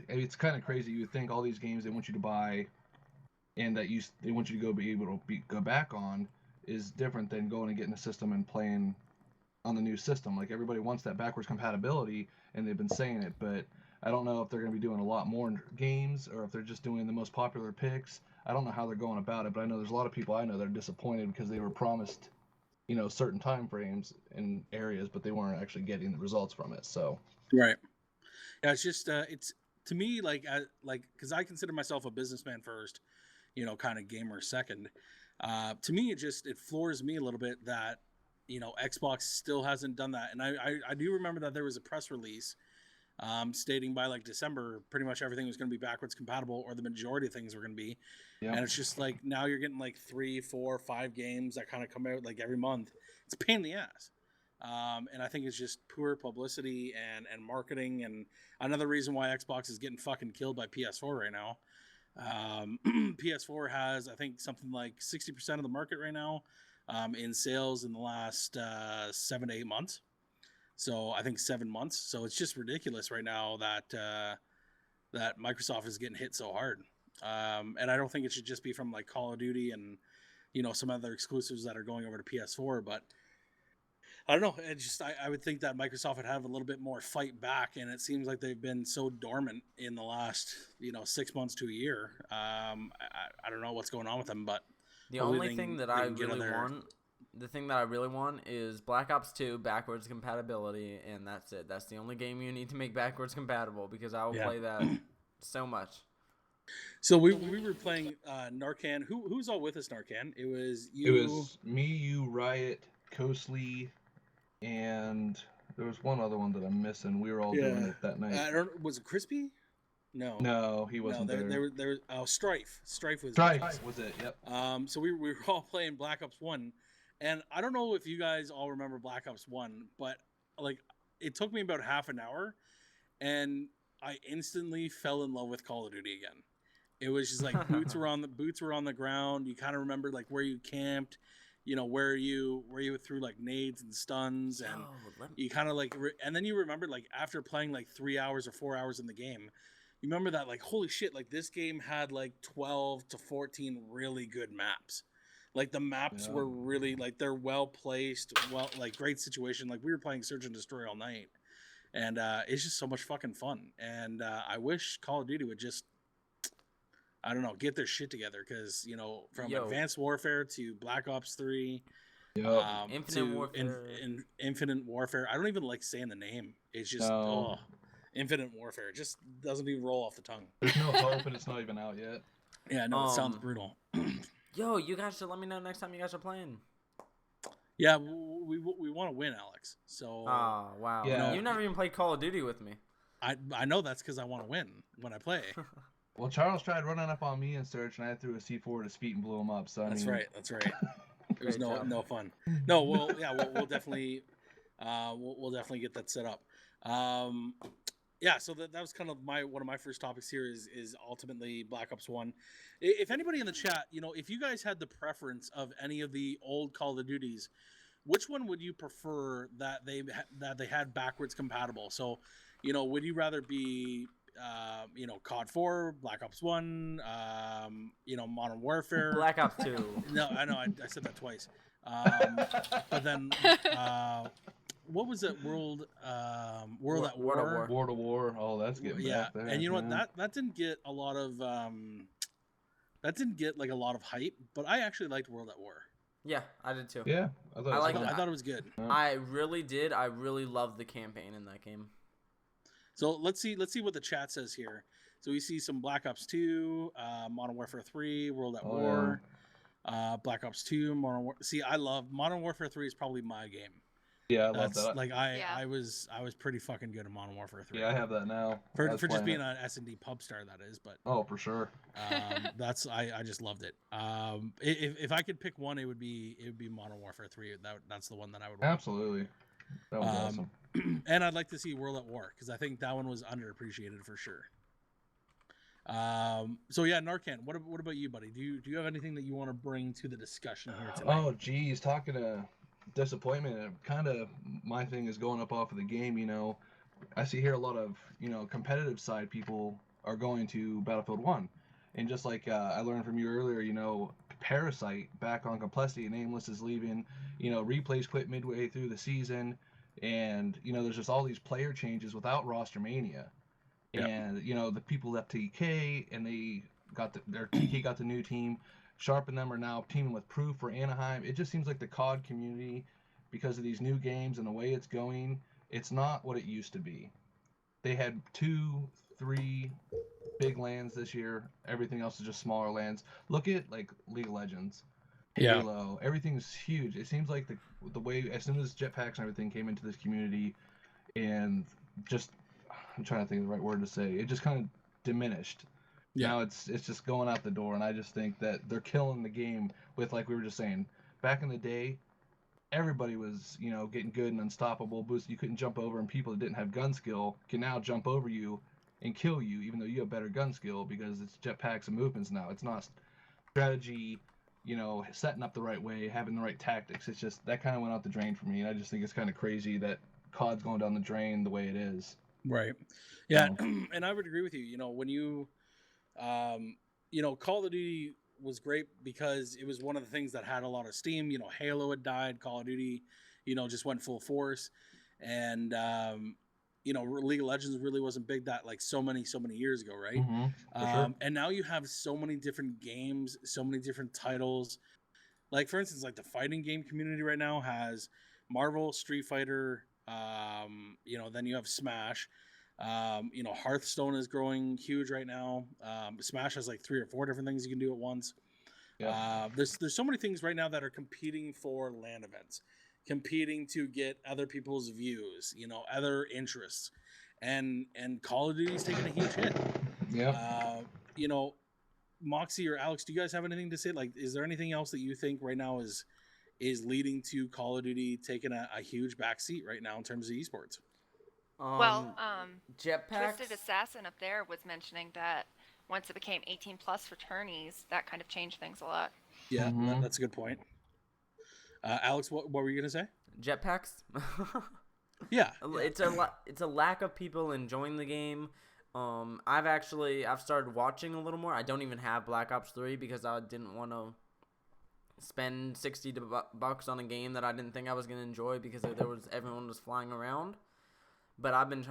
It's kind of crazy. You would think all these games they want you to buy and that they want you to be able to go back on is different than going and getting a system and playing on the new system. Like everybody wants that backwards compatibility, and they've been saying it, but I don't know if they're going to be doing a lot more games or if they're just doing the most popular picks. I don't know how they're going about it, but I know there's a lot of people I know that are disappointed because they were promised, certain time frames in areas, but they weren't actually getting the results from it. So right, yeah, it's just it's to me like because I consider myself a businessman first, kind of gamer second. To me, it floors me a little bit that Xbox still hasn't done that, and I do remember that there was a press release stating by like December, pretty much everything was going to be backwards compatible, or the majority of things were going to be. Yep. And it's just like now you're getting like 3, 4, 5 games that kind of come out like every month. It's a pain in the ass. And I think it's just poor publicity and marketing, and another reason why Xbox is getting fucking killed by PS4 right now. PS4 has, I think, something like 60% of the market right now in sales in the last 7 to 8 months. So I think 7 months. So it's just ridiculous right now that Microsoft is getting hit so hard. And I don't think it should just be from like Call of Duty and some other exclusives that are going over to PS4, but I don't know. It just I would think that Microsoft would have a little bit more fight back, and it seems like they've been so dormant in the last 6 months to a year. I don't know what's going on with them, but the only thing that I really want is Black Ops 2 backwards compatibility, and that's it. That's the only game you need to make backwards compatible, because I will play that so much. So we were playing Narcan. Who's all with us, Narcan? It was you. It was me, you, Riot, Coastly, and there was one other one that I'm missing. We were all doing it that night. Was it Crispy? No, he wasn't there. There was Strife. Strife was it. Yep. So we were all playing Black Ops 1, and I don't know if you guys all remember Black Ops 1, but like it took me about half an hour, and I instantly fell in love with Call of Duty again. It was just like boots were on the ground. You kind of remembered like where you camped, where you threw like nades and stuns, and you kind of like, and then you remembered like after playing like 3 hours or 4 hours in the game, you remember that like holy shit, like this game had like 12 to 14 really good maps. Like the maps were really like they're well placed, like great situation. Like we were playing Search and Destroy all night, and it's just so much fucking fun. And I wish Call of Duty would just, I don't know, get their shit together, because from Advanced Warfare to Black Ops 3, Infinite Warfare, Infinite Warfare. I don't even like saying the name. It's just Infinite Warfare. It just doesn't even roll off the tongue. There's no hope, and it's not even out yet. Yeah, no, it sounds brutal. Yo, you guys should let me know next time you guys are playing. Yeah, we want to win, Alex. So. Oh wow! Yeah. You've never even played Call of Duty with me. I know that's because I want to win when I play. Well, Charles tried running up on me in Search, and I threw a C4 at his feet and blew him up. So That's right. It was no fun. No, we'll definitely we'll definitely get that set up. So that was kind of one of my first topics here is ultimately Black Ops 1. If anybody in the chat, if you guys had the preference of any of the old Call of Duties, which one would you prefer that they had backwards compatible? So, would you rather be COD 4, Black Ops 1, Modern Warfare, Black Ops 2. No, I know I said that twice. But then what was it? World at War. World of War. Oh, that's getting back there. And you know what? That didn't get a lot of like a lot of hype, but I actually liked World at War. Yeah, I did too. Yeah, I thought it was good. I really did. I really loved the campaign in that game. So let's see what the chat says here. So we see some Black Ops 2, Modern Warfare 3, World at War, Black Ops 2, Modern War. See, I love Modern Warfare 3 is probably my game. Yeah, I love that. Like I was pretty fucking good at Modern Warfare 3. Yeah, I have that now. For just being an S&D pub star, that is. But for sure. I just loved it. If I could pick one, it would be Modern Warfare 3. That's the one that I would want. Absolutely. That was awesome. And I'd like to see World at War, because I think that one was underappreciated for sure. So yeah, Narcan, what about you, buddy? Do you have anything that you want to bring to the discussion here tonight? Oh, geez, talking to disappointment, kind of my thing is going up off of the game. I see here a lot of competitive side people are going to Battlefield 1, and just like I learned from you earlier, Parasite back on Complexity, Nameless is leaving. Replays quit midway through the season. And there's just all these player changes without roster mania, and the people left TK, and they got their TK got the new team. Sharp and them are now teaming with Proof for Anaheim. It just seems like the COD community, because of these new games and the way it's going, it's not what it used to be. They had 2, 3 big lands this year. Everything else is just smaller lands. Look at like League of Legends. Halo, everything's huge. It seems like the way as soon as jetpacks and everything came into this community, and just I'm trying to think of the right word to say. It just kind of diminished. Yeah. Now it's just going out the door, and I just think that they're killing the game with, like we were just saying, back in the day, everybody was, getting good and unstoppable. Boost, you couldn't jump over, and people that didn't have gun skill can now jump over you and kill you, even though you have better gun skill, because it's jetpacks and movements now. It's not strategy, setting up the right way, having the right tactics. It's just that kind of went out the drain for me, and I just think it's kind of crazy that COD's going down the drain the way it is. Right. Yeah, and I would agree with you. When you, Call of Duty was great because it was one of the things that had a lot of steam. Halo had died, Call of Duty, just went full force, and League of Legends really wasn't big that like so many years ago, right? For sure. And now you have so many different games, so many different titles. Like for instance, like the fighting game community right now has Marvel, Street Fighter, then you have Smash. Hearthstone is growing huge right now. Smash has like 3 or 4 different things you can do at once. Yeah. There's so many things right now that are competing for LAN events, competing to get other people's views, other interests, and Call of Duty's taking a huge hit. Yeah. Moxie or Alex, do you guys have anything to say? Like, is there anything else that you think right now is leading to Call of Duty taking a huge backseat right now in terms of esports? Jetpacks. Twisted Assassin up there was mentioning that once it became 18 plus for tourneys, that kind of changed things a lot. Yeah, that's a good point. Alex, what were you gonna say? Jetpacks. Yeah, it's a lack of people enjoying the game. I've started watching a little more. I don't even have Black Ops 3 because I didn't want to spend $60 on a game that I didn't think I was gonna enjoy because everyone was flying around. But I've been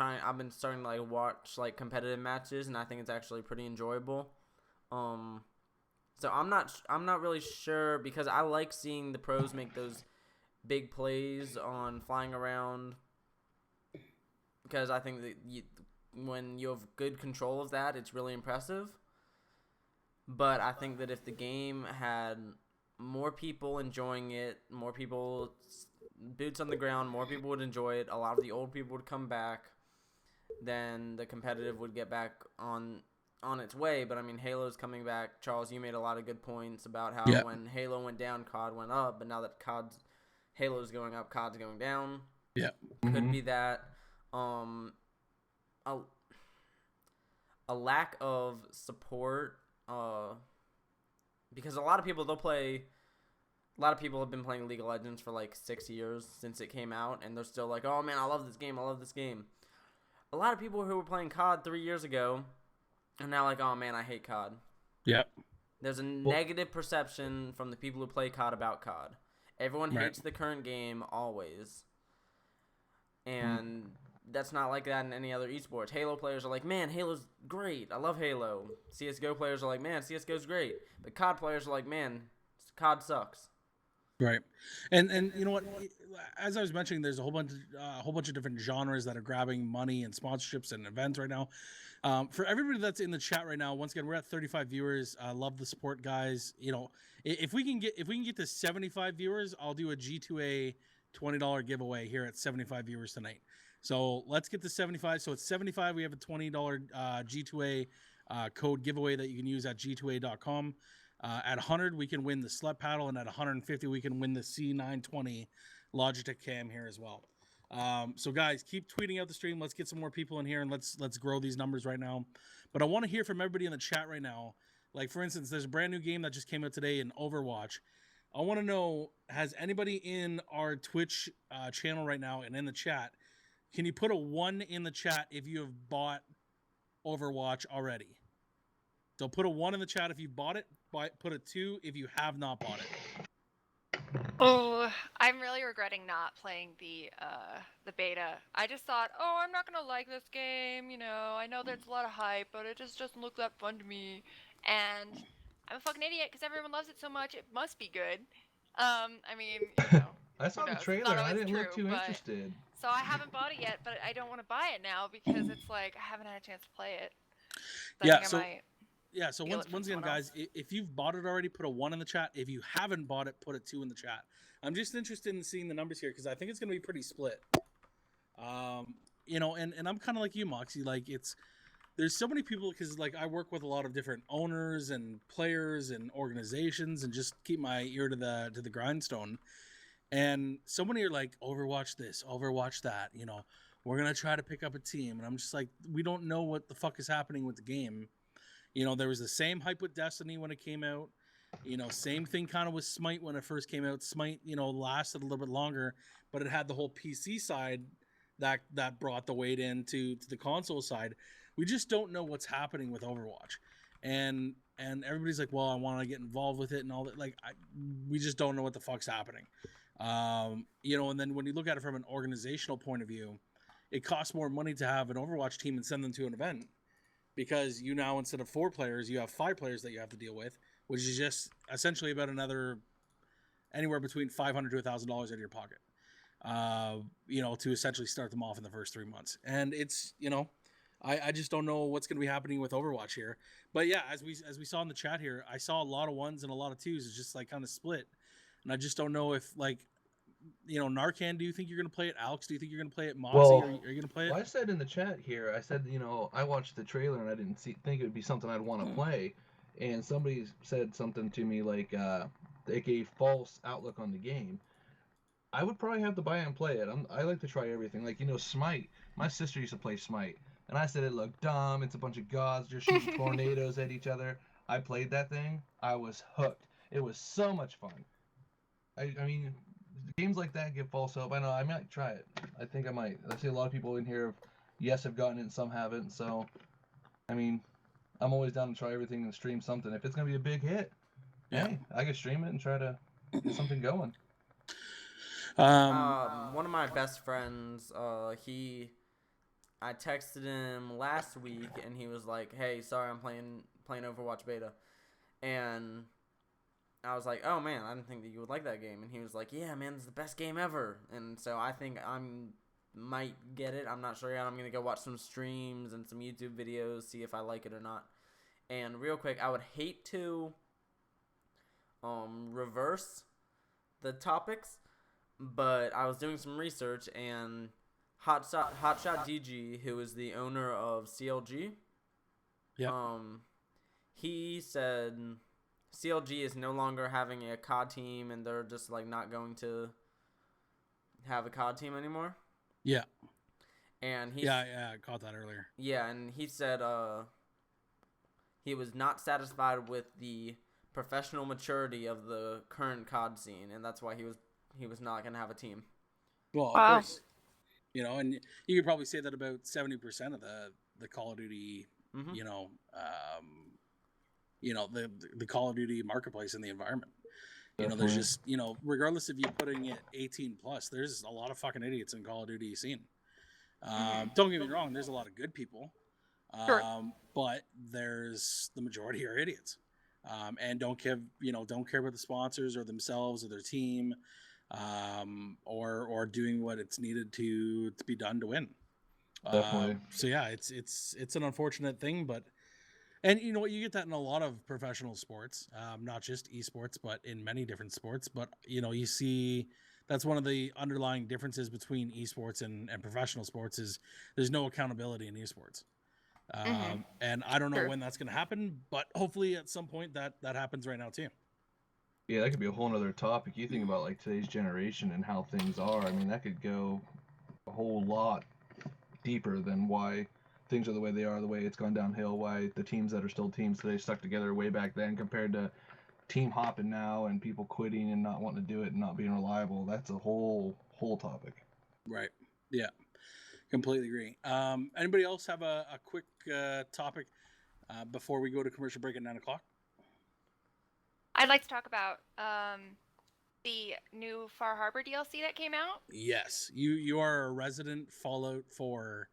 starting to like watch like competitive matches, and I think it's actually pretty enjoyable. So I'm not really sure because I like seeing the pros make those big plays on flying around, because I think that when you have good control of that, it's really impressive. But I think that if the game had more people enjoying it, more people boots on the ground, more people would enjoy it, a lot of the old people would come back, then the competitive would get back on its way. But I mean, Halo's coming back. Charles, you made a lot of good points about how when Halo went down, COD went up, but now that Halo's going up, COD's going down. Yeah. Could be that. A lack of support, because a lot of people have been playing League of Legends for like 6 years since it came out, and they're still like, oh man, I love this game. A lot of people who were playing COD 3 years ago are now like, oh man, I hate COD. Yeah. There's a negative perception from the people who play COD about COD. Everyone hates the current game always. And that's not like that in any other esports. Halo players are like, man, Halo's great. I love Halo. CSGO players are like, man, CSGO's great. But COD players are like, man, COD sucks. Right. And you know what? As I was mentioning, there's a whole bunch of different genres that are grabbing money and sponsorships and events right now. For everybody that's in the chat right now, once again, we're at 35 viewers. I love the support, guys. If we can get to 75 viewers, I'll do a G2A $20 giveaway here at 75 viewers tonight. So let's get to 75. So it's 75. We have a $20 G2A code giveaway that you can use at g2a.com. At 100, we can win the Slut Paddle, and at 150, we can win the C920 Logitech Cam here as well. So guys, keep tweeting out the stream. Let's get some more people in here, and let's grow these numbers right now. But I want to hear from everybody in the chat right now. Like, for instance, there's a brand new game that just came out today in Overwatch. I want to know, has anybody in our Twitch channel right now and in the chat, can you put a 1 in the chat if you have bought Overwatch already? So put a 1 in the chat if you bought it. Put a 2 if you have not bought it. Oh, I'm really regretting not playing the beta. I just thought, oh, I'm not gonna like this game. I know there's a lot of hype, but it just doesn't look that fun to me. And I'm a fucking idiot because everyone loves it so much. It must be good. I mean, I saw the trailer. I didn't look too interested. So I haven't bought it yet, but I don't want to buy it now because it's like I haven't had a chance to play it. So once again, guys, if you've bought it already, put a 1 in the chat. If you haven't bought it, put a 2 in the chat. I'm just interested in seeing the numbers here because I think it's going to be pretty split. you know, and I'm kind of like you, Moxie. Like there's so many people because like I work with a lot of different owners and players and organizations and just keep my ear to the grindstone. And so many are like, Overwatch this, Overwatch that, you know, we're going to try to pick up a team. And I'm just like, we don't know what the fuck is happening with the game. You know, there was the same hype with Destiny when it came out. You know, same thing kind of with Smite when it first came out. Smite, you know, lasted a little bit longer, but it had the whole PC side that brought the weight into to the console side. We just don't know what's happening with Overwatch. And everybody's like, well, I want to get involved with it and all that. Like, we just don't know what the fuck's happening. You know, and then when you look at it from an organizational point of view, it costs more money to have an Overwatch team and send them to an event because you now, instead of 4 players, you have 5 players that you have to deal with, which is just essentially about another anywhere between $500 to $1,000 out of your pocket, you know, to essentially start them off in the first 3 months. And it's, you know, I just don't know what's going to be happening with Overwatch here. But yeah, as we saw in the chat here, I saw a lot of 1s and a lot of 2s. It's just like kind of split. And I just don't know if, like, you know, Narcan, do you think you're going to play it? Alex, do you think you're going to play it? Moxie, Well, are you going to play it? Well, I said in the chat here, I said, you know, I watched the trailer and I didn't think it would be something I'd want to play. And somebody said something to me like they gave false outlook on the game. I would probably have to buy it and play it. I like to try everything. Like, you know, Smite. My sister used to play Smite. And I said it looked dumb. It's a bunch of gods just shooting tornadoes at each other. I played that thing. I was hooked. It was so much fun. I mean, games like that give false hope. I know. I might try it. I think I might. I see a lot of people in here have gotten it and some haven't. So, I mean, I'm always down to try everything and stream something. If it's gonna be a big hit, hey, I can stream it and try to get something going. One of my best friends, I texted him last week and he was like, "Hey, sorry, I'm playing Overwatch beta," and I was like, "Oh man, I didn't think that you would like that game." And he was like, "Yeah, man, it's the best game ever." And so I think might get it. I'm not sure yet. I'm gonna go watch some streams and some YouTube videos, see if I like it or not. And real quick, I would hate to reverse the topics, but I was doing some research and Hotshot DG, who is the owner of CLG, he said CLG is no longer having a COD team and they're just like not going to have a COD team anymore. Yeah. And I caught that earlier. Yeah, and he said he was not satisfied with the professional maturity of the current COD scene, and that's why he was not going to have a team. Well, of course. You know, and you could probably say that about 70% of the Call of Duty, you know, the Call of Duty marketplace and the environment. You know, there's just, you know, regardless of you putting it 18 plus, there's a lot of fucking idiots in Call of Duty scene. Don't get me wrong, there's a lot of good people, but there's the majority are idiots, and don't care about the sponsors or themselves or their team, or doing what it's needed to be done to win. Definitely. So yeah, it's an unfortunate thing, but. And you know what, you get that in a lot of professional sports, not just esports, but in many different sports. But, you know, you see that's one of the underlying differences between esports and professional sports is there's no accountability in esports. And I don't know when that's going to happen, but hopefully at some point that happens right now too. Yeah, that could be a whole nother topic. You think about like today's generation and how things are. I mean, that could go a whole lot deeper than why things are the way they are, the way it's gone downhill, why the teams that are still teams today stuck together way back then compared to team hopping now and people quitting and not wanting to do it and not being reliable. That's a whole topic. Right. Yeah. Completely agree. Anybody else have a quick topic before we go to commercial break at 9:00? I'd like to talk about the new Far Harbor DLC that came out. Yes. You are a resident Fallout 4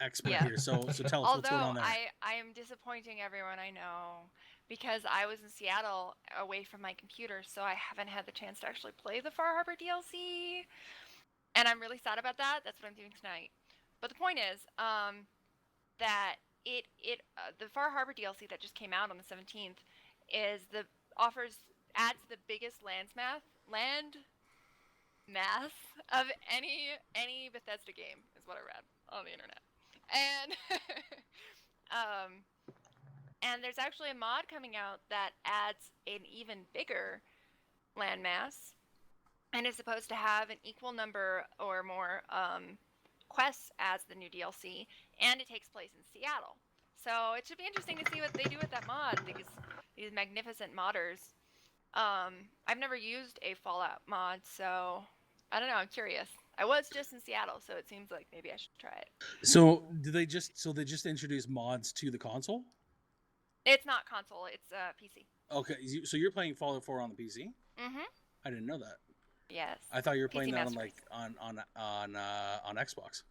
expert here, so tell us what's going on there. I am disappointing everyone I know because I was in Seattle away from my computer, so I haven't had the chance to actually play the Far Harbor DLC, and I'm really sad about that. That's what I'm doing tonight. But the point is that the Far Harbor DLC that just came out on the 17th adds the biggest land mass of any Bethesda game is what I read on the internet. And and there's actually a mod coming out that adds an even bigger landmass, and is supposed to have an equal number or more quests as the new DLC, and it takes place in Seattle. So it should be interesting to see what they do with that mod. These magnificent modders. I've never used a Fallout mod, so I don't know. I'm curious. I was just in Seattle, so it seems like maybe I should try it. So they just introduce mods to the console? It's not console. It's PC. Okay, so you're playing Fallout 4 on the PC? Mm-hmm. I didn't know that. Yes. I thought you were PC playing that on Master like Race. on Xbox.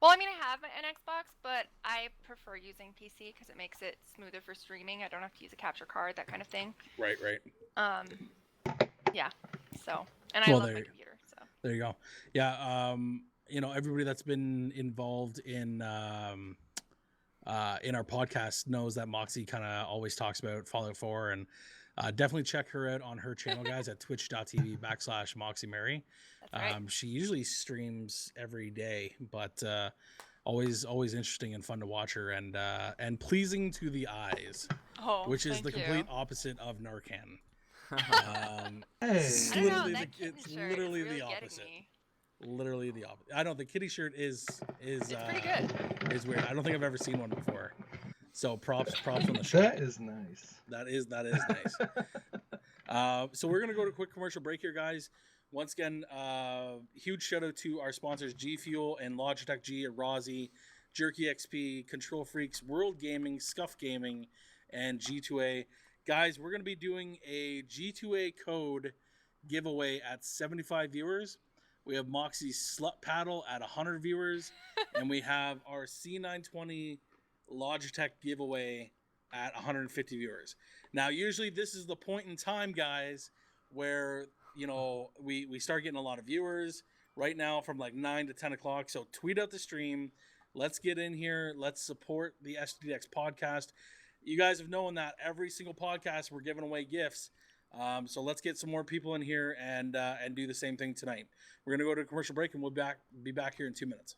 Well, I mean, I have an Xbox, but I prefer using PC because it makes it smoother for streaming. I don't have to use a capture card, that kind of thing. Right. Yeah. So, and I Well, love my computer. So. There you go. Yeah. Everybody that's been involved in our podcast knows that Moxie kind of always talks about Fallout 4, and definitely check her out on her channel, guys, at twitch.tv/MoxieMary. That's right. She usually streams every day, but always interesting and fun to watch her, and pleasing to the eyes, which is the complete opposite of Narcan. It's literally the opposite. Literally the opposite. I don't. The kitty shirt is pretty good. Is weird. I don't think I've ever seen one before. So props on the shirt. That is nice. That is nice. So we're gonna go to a quick commercial break here, guys. Once again, huge shout out to our sponsors G Fuel and Logitech G at Rozzy, Jerky XP, Control Freaks, World Gaming, Scuff Gaming, and G2A. Guys, we're gonna be doing a G2A code giveaway at 75 viewers. We have Moxie's Slut Paddle at 100 viewers, and we have our C920 Logitech giveaway at 150 viewers. Now, usually this is the point in time, guys, where we start getting a lot of viewers right now from like 9 to 10 o'clock. So tweet out the stream. Let's get in here. Let's support the SetToDestroyX podcast. You guys have known that every single podcast we're giving away gifts. So let's get some more people in here and do the same thing tonight. We're gonna go to a commercial break, and we'll be back here in 2 minutes.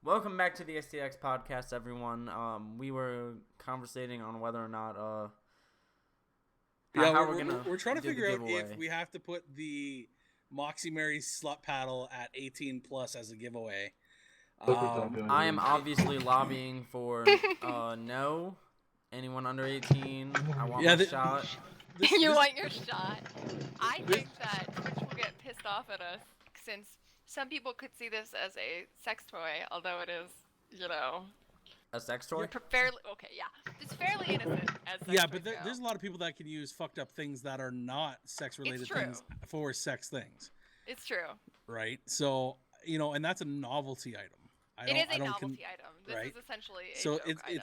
Welcome back to the STX podcast, everyone. We were conversating on whether or not we're trying to figure out if we have to put the Moxie Mary's Slut Paddle at 18 plus as a giveaway. I am obviously lobbying for no. Anyone under 18, I want my shot. You want your shot? I think that Twitch will get pissed off at us, since some people could see this as a sex toy, although it is, a sex toy? It's fairly innocent as sex Yeah, but toys there's a lot of people that can use fucked up things that are not sex-related things for sex things. It's true. Right? So, and that's a novelty item. It is a novelty item. This is essentially a joke item.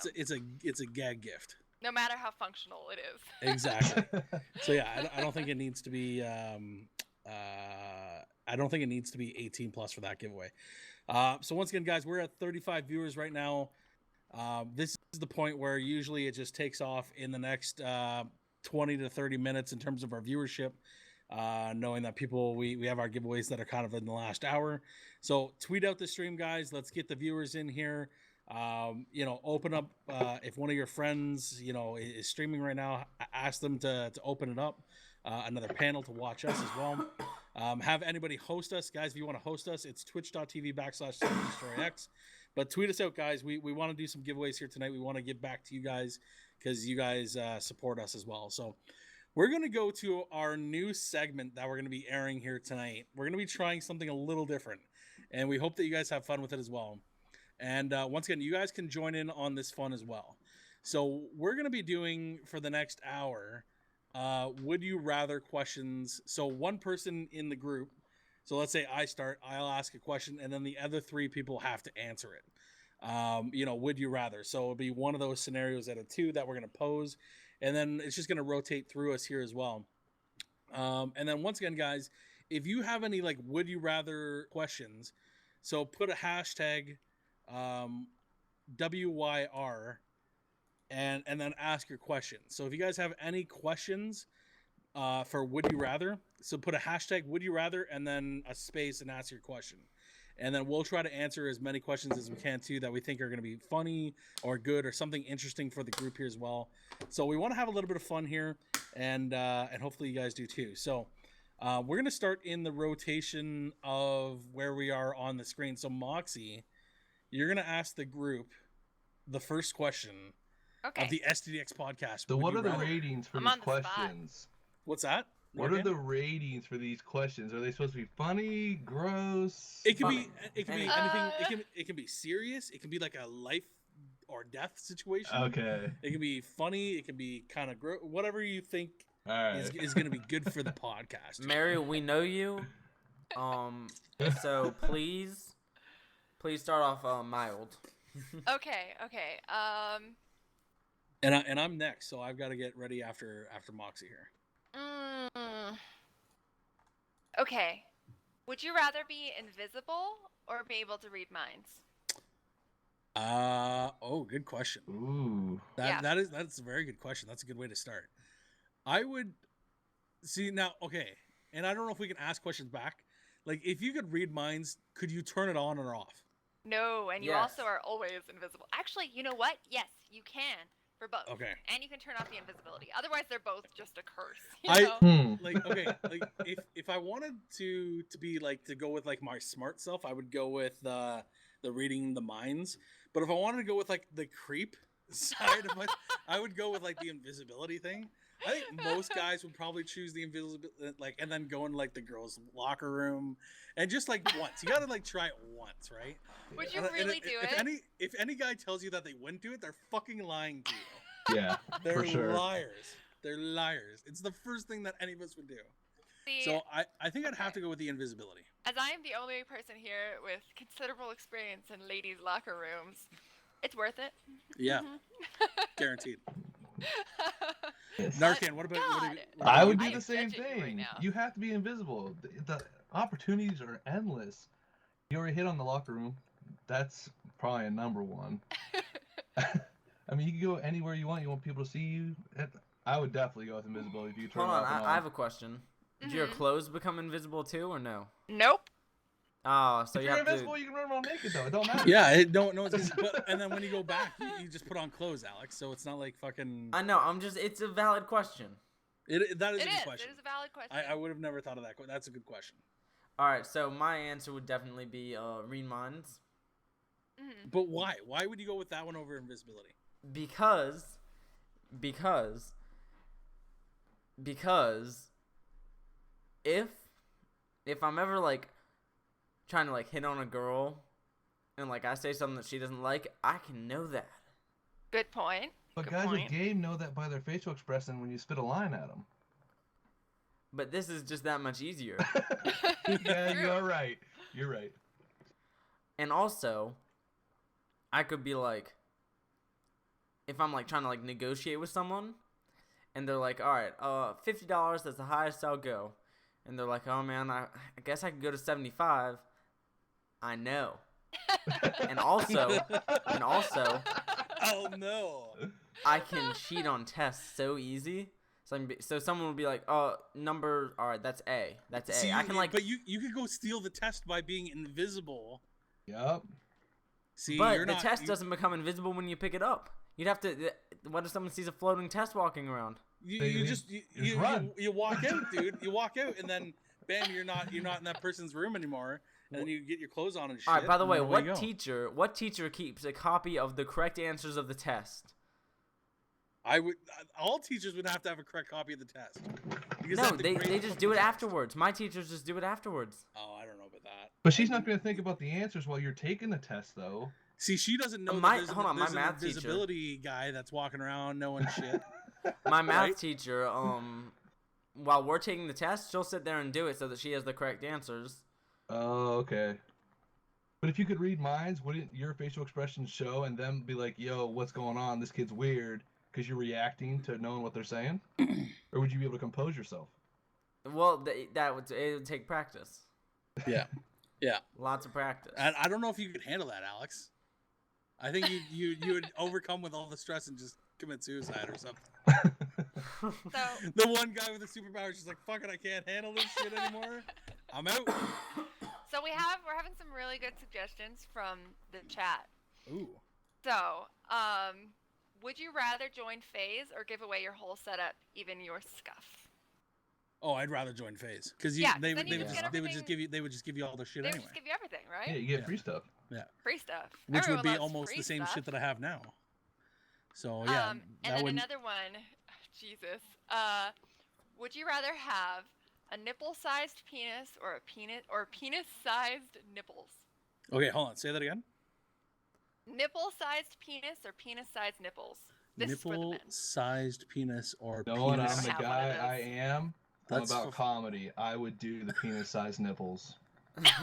It's a gag gift. No matter how functional it is. Exactly. So yeah, I don't think it needs to be 18 plus for that giveaway. So once again, guys, we're at 35 viewers right now. This is the point where usually it just takes off in the next 20 to 30 minutes in terms of our viewership. knowing that we have our giveaways that are kind of in the last hour. So tweet out the stream, guys. Let's get the viewers in here. Open up if one of your friends, is streaming right now, ask them to open it up. Another panel to watch us as well. Have anybody host us, guys. If you want to host us, it's twitch.tv/SetToDestroyX. But tweet us out, guys. We want to do some giveaways here tonight. We want to give back to you guys because you guys support us as well. So we're going to go to our new segment that we're going to be airing here tonight. We're going to be trying something a little different, and we hope that you guys have fun with it as well. And once again, you guys can join in on this fun as well. So we're going to be doing, for the next hour, would you rather questions. So one person in the group, so let's say I'll ask a question, and then the other three people have to answer it. Would you rather. So it'll be one of those scenarios out of two that we're going to pose, and then it's just going to rotate through us here as well. And then once again, guys, if you have any would you rather questions, so put a hashtag WYR and then ask your question. So if you guys have any questions for would you rather, so put a hashtag would you rather and then a space and ask your question. And then we'll try to answer as many questions as we can too that we think are going to be funny or good or something interesting for the group here as well. So we want to have a little bit of fun here, and hopefully you guys do too. So we're going to start in the rotation of where we are on the screen. So Moxie, you're going to ask the group the first question of the STDX podcast. So what are the ratings for these questions? What's that? What are the ratings for these questions? Are they supposed to be funny, gross? It can be anything. It can be serious. It can be like a life or death situation. Okay. It can be funny. It can be kind of gross. Whatever you think is going to be good for the podcast. Mary, we know you. So please start off mild. Okay. And I'm next, so I've got to get ready after Moxie here. Okay. Would you rather be invisible or be able to read minds? Good question. Ooh. That's a very good question. That's a good way to start. I would see now, okay, and I don't know if we can ask questions back. Like, if you could read minds, could you turn it on or off? No, and you also are always invisible. Actually, you know what? Yes, you can. For both. Okay. And you can turn off the invisibility. Otherwise, they're both just a curse. If I wanted to be to go with my smart self, I would go with the reading the minds. But if I wanted to go with the creep side of I would go with the invisibility thing. I think most guys would probably choose the invisibility, and then go in the girls' locker room, and just once. You gotta try it once, right? Would you really do it? If any guy tells you that they wouldn't do it, they're fucking lying to you. Yeah, they're for sure. liars. They're liars. It's the first thing that any of us would do. See, so I think I'd have to go with the invisibility. As I am the only person here with considerable experience in ladies' locker rooms, it's worth it. Yeah, guaranteed. Narcan, what about you? I would do the same thing. You have to be invisible. The opportunities are endless. You already hit on the locker room. That's probably a number one. I mean, you can go anywhere you want. You want people to see you. I would definitely go with invisibility if you turn it off. Hold on, I have a question. Do your clothes become invisible too, or no? Nope. Oh, so if you're invisible, you can run around naked though. It don't matter. Yeah, it don't. No, and then when you go back, you just put on clothes, Alex. So it's not fucking. I know. It's a valid question. That is a good question. It is a valid question. I would have never thought of that. That's a good question. All right, so my answer would definitely be read minds. Mm-hmm. But why? Why would you go with that one over invisibility? Because if I'm ever trying to hit on a girl and I say something that she doesn't like, I can know that. Good point. But guys with game know that by their facial expression when you spit a line at them. But this is just that much easier. Yeah, you're right. You're right. And also, I could be if I'm trying to negotiate with someone, and they're like, all right, $50, that's the highest I'll go. And they're like, oh man, I guess I could go to 75. I know. and also, oh no, I can cheat on tests so easy. So someone would be like, "Oh, number. All right, that's A. That's A." See, I can like. but you could go steal the test by being invisible. Yep. See, But you're the not, test doesn't become invisible when you pick it up. You'd have to. What if someone sees a floating test walking around? You just run. You walk out, dude. You walk out, and then bam, you're not in that person's room anymore, and then you get your clothes on and shit. All right. By the and way, then away you what go. teacher keeps a copy of the correct answers of the test? All teachers would have to have a correct copy of the test. Because No, that's the they great just fucking do it test. afterwards. My teachers just do it afterwards. Oh, I don't know about that. But she's not going to think about the answers while you're taking the test, though. See, she doesn't know My- that there's, hold on, my there's an math teacher- invisibility guy that's walking around knowing shit. My math Right? teacher, while we're taking the test, she'll sit there and do it so that she has the correct answers. Oh, okay. But if you could read minds, wouldn't your facial expressions show and them be like, yo, what's going on? This kid's weird, because you're reacting to knowing what they're saying? Or would you be able to compose yourself? Well, it would take practice. Yeah. Yeah. Lots of practice. And I don't know if you could handle that, Alex. I think you would overcome with all the stress and just commit suicide or something. So The one guy with the superpowers is just like, fuck it, I can't handle this shit anymore. I'm out. so we're having some really good suggestions from the chat. Ooh. So, would you rather join FaZe or give away your whole setup, even your scuff? Oh, I'd rather join FaZe because Yeah, they then would you just get just everything- they would just give you all their shit They would anyway, just give you everything, right? Yeah, you get Yeah. free stuff. Free stuff. which Everyone would be loves almost free the same stuff. shit that I have now. So yeah, And that then wouldn't. another one, Jesus. Would you rather have a nipple-sized penis or penis-sized nipples? Okay, hold on. Say that again. Nipple-sized penis or penis-sized nipples? This is for the men. Nipple-sized penis or Knowing penis. I'm the have one guy of those. I am, I'm That's about f- comedy. I would do the penis-sized nipples.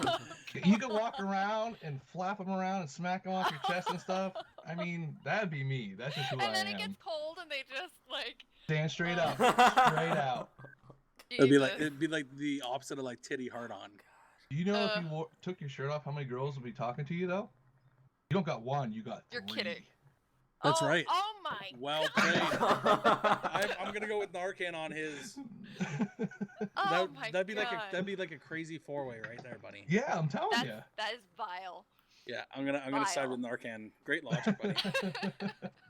Oh, You could walk around and flap them around and smack them off your chest and stuff. I mean, that'd be me. That's just who and I then am. it gets cold and they just like Stand straight up. Straight Straight out. Jesus. It'd be like the opposite of like titty hard on. Do you know if you took your shirt off, how many girls would be talking to you, though? You don't got one, you got You're 3. kidding. That's Oh, right. Oh my Well God. played. I'm gonna go with Narcan on his. Oh my that'd be God. that'd be like a crazy 4-way right there, buddy. Yeah, I'm telling That's, you. that is vile. Yeah, I'm gonna side Vile. with Narcan. Great logic, buddy.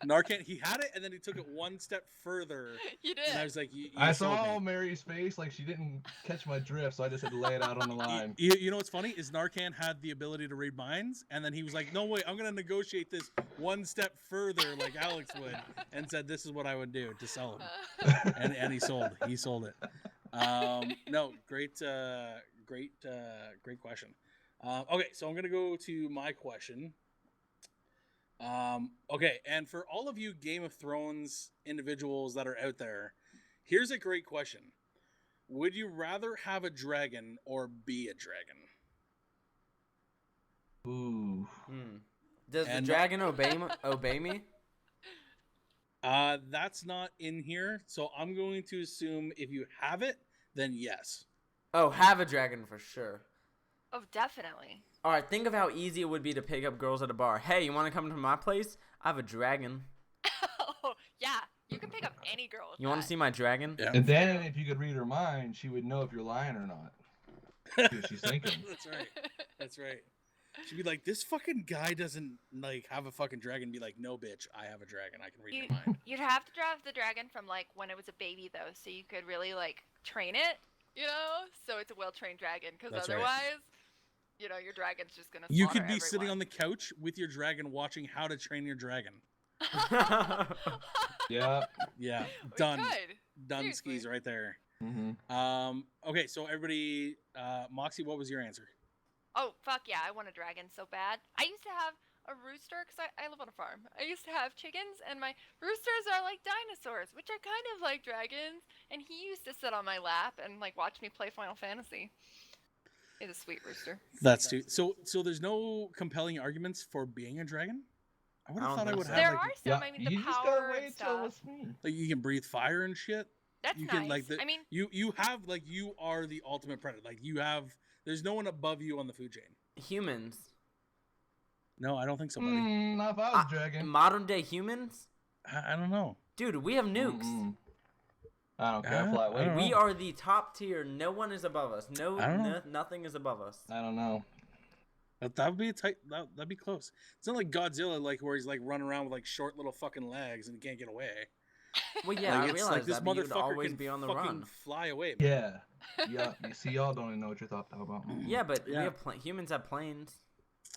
Narcan, he had it and then he took it one step further, You and I did. was like, you I sold saw me. Mary's face like she didn't catch my drift, so I just had to lay it out on the line. You know what's funny is Narcan had the ability to read minds, and then he was like, "No, wait, I'm gonna negotiate this one step further, like Alex would," and said, "This is what I would do to sell him," and he sold it. No, great question. Okay, so I'm gonna go to my question. Okay, and for all of you Game of Thrones individuals that are out there, here's a great question. Would you rather have a dragon or be a dragon? Ooh. Does the And- dragon obey me? That's not in here, so I'm going to assume if you have it, then yes. Oh, have a dragon for sure. Oh, definitely. All right, think of how easy it would be to pick up girls at a bar. Hey, you want to come to my place? I have a dragon. Oh, yeah. You can pick up any girl. With You want to see my dragon? Yeah. And then if you could read her mind, she would know if you're lying or not. See what she's thinking. That's right. That's right. She'd be like, "This fucking guy doesn't like have a fucking dragon." Be like, "No, bitch, I have a dragon. I can read your mind." You'd have to drive the dragon from like when it was a baby though, so you could really like train it, you know, so it's a well-trained dragon. Because That's right. otherwise, you know, your dragon's just gonna. You slaughter could be sitting on everyone. the couch with your dragon, watching How to Train Your Dragon. Yeah. Yeah, We done. could. Done Seriously. skis right there. Mm-hmm. Okay, so everybody, Moxie, what was your answer? Oh fuck yeah! I want a dragon so bad. I used to have a rooster because I live on a farm. I used to have chickens, and my roosters are like dinosaurs, which are kind of like dragons. And he used to sit on my lap and like watch me play Final Fantasy. He's a sweet rooster. That's too. So there's no compelling arguments for being a dragon. I would I have don't thought I think would so. have There like, are some. I mean, the you just power gotta wait and till stuff. it's me. like you can breathe fire and shit. That's You nice. can like the, I mean, you have like you are the ultimate predator. Like you have. There's no one above you on the food chain. Humans. No, I don't think so, buddy. Not if I was a dragon. Modern day humans? I don't know. Dude, we have nukes. Mm-mm. I don't care. Fly I away. don't know. We are the top tier. No one is above us. I don't know. Nothing is above us. I don't know. That would be a tight. That'd be close. It's not like Godzilla, like where he's like running around with like short little fucking legs and he can't get away. Well, yeah, Like, I it's realize like this that, but you'd motherfucker always can be on the fucking run. fly away. Man. Yeah. Yeah. You see, y'all don't even know what you're talking about. Yeah, but Yeah. we have humans have planes.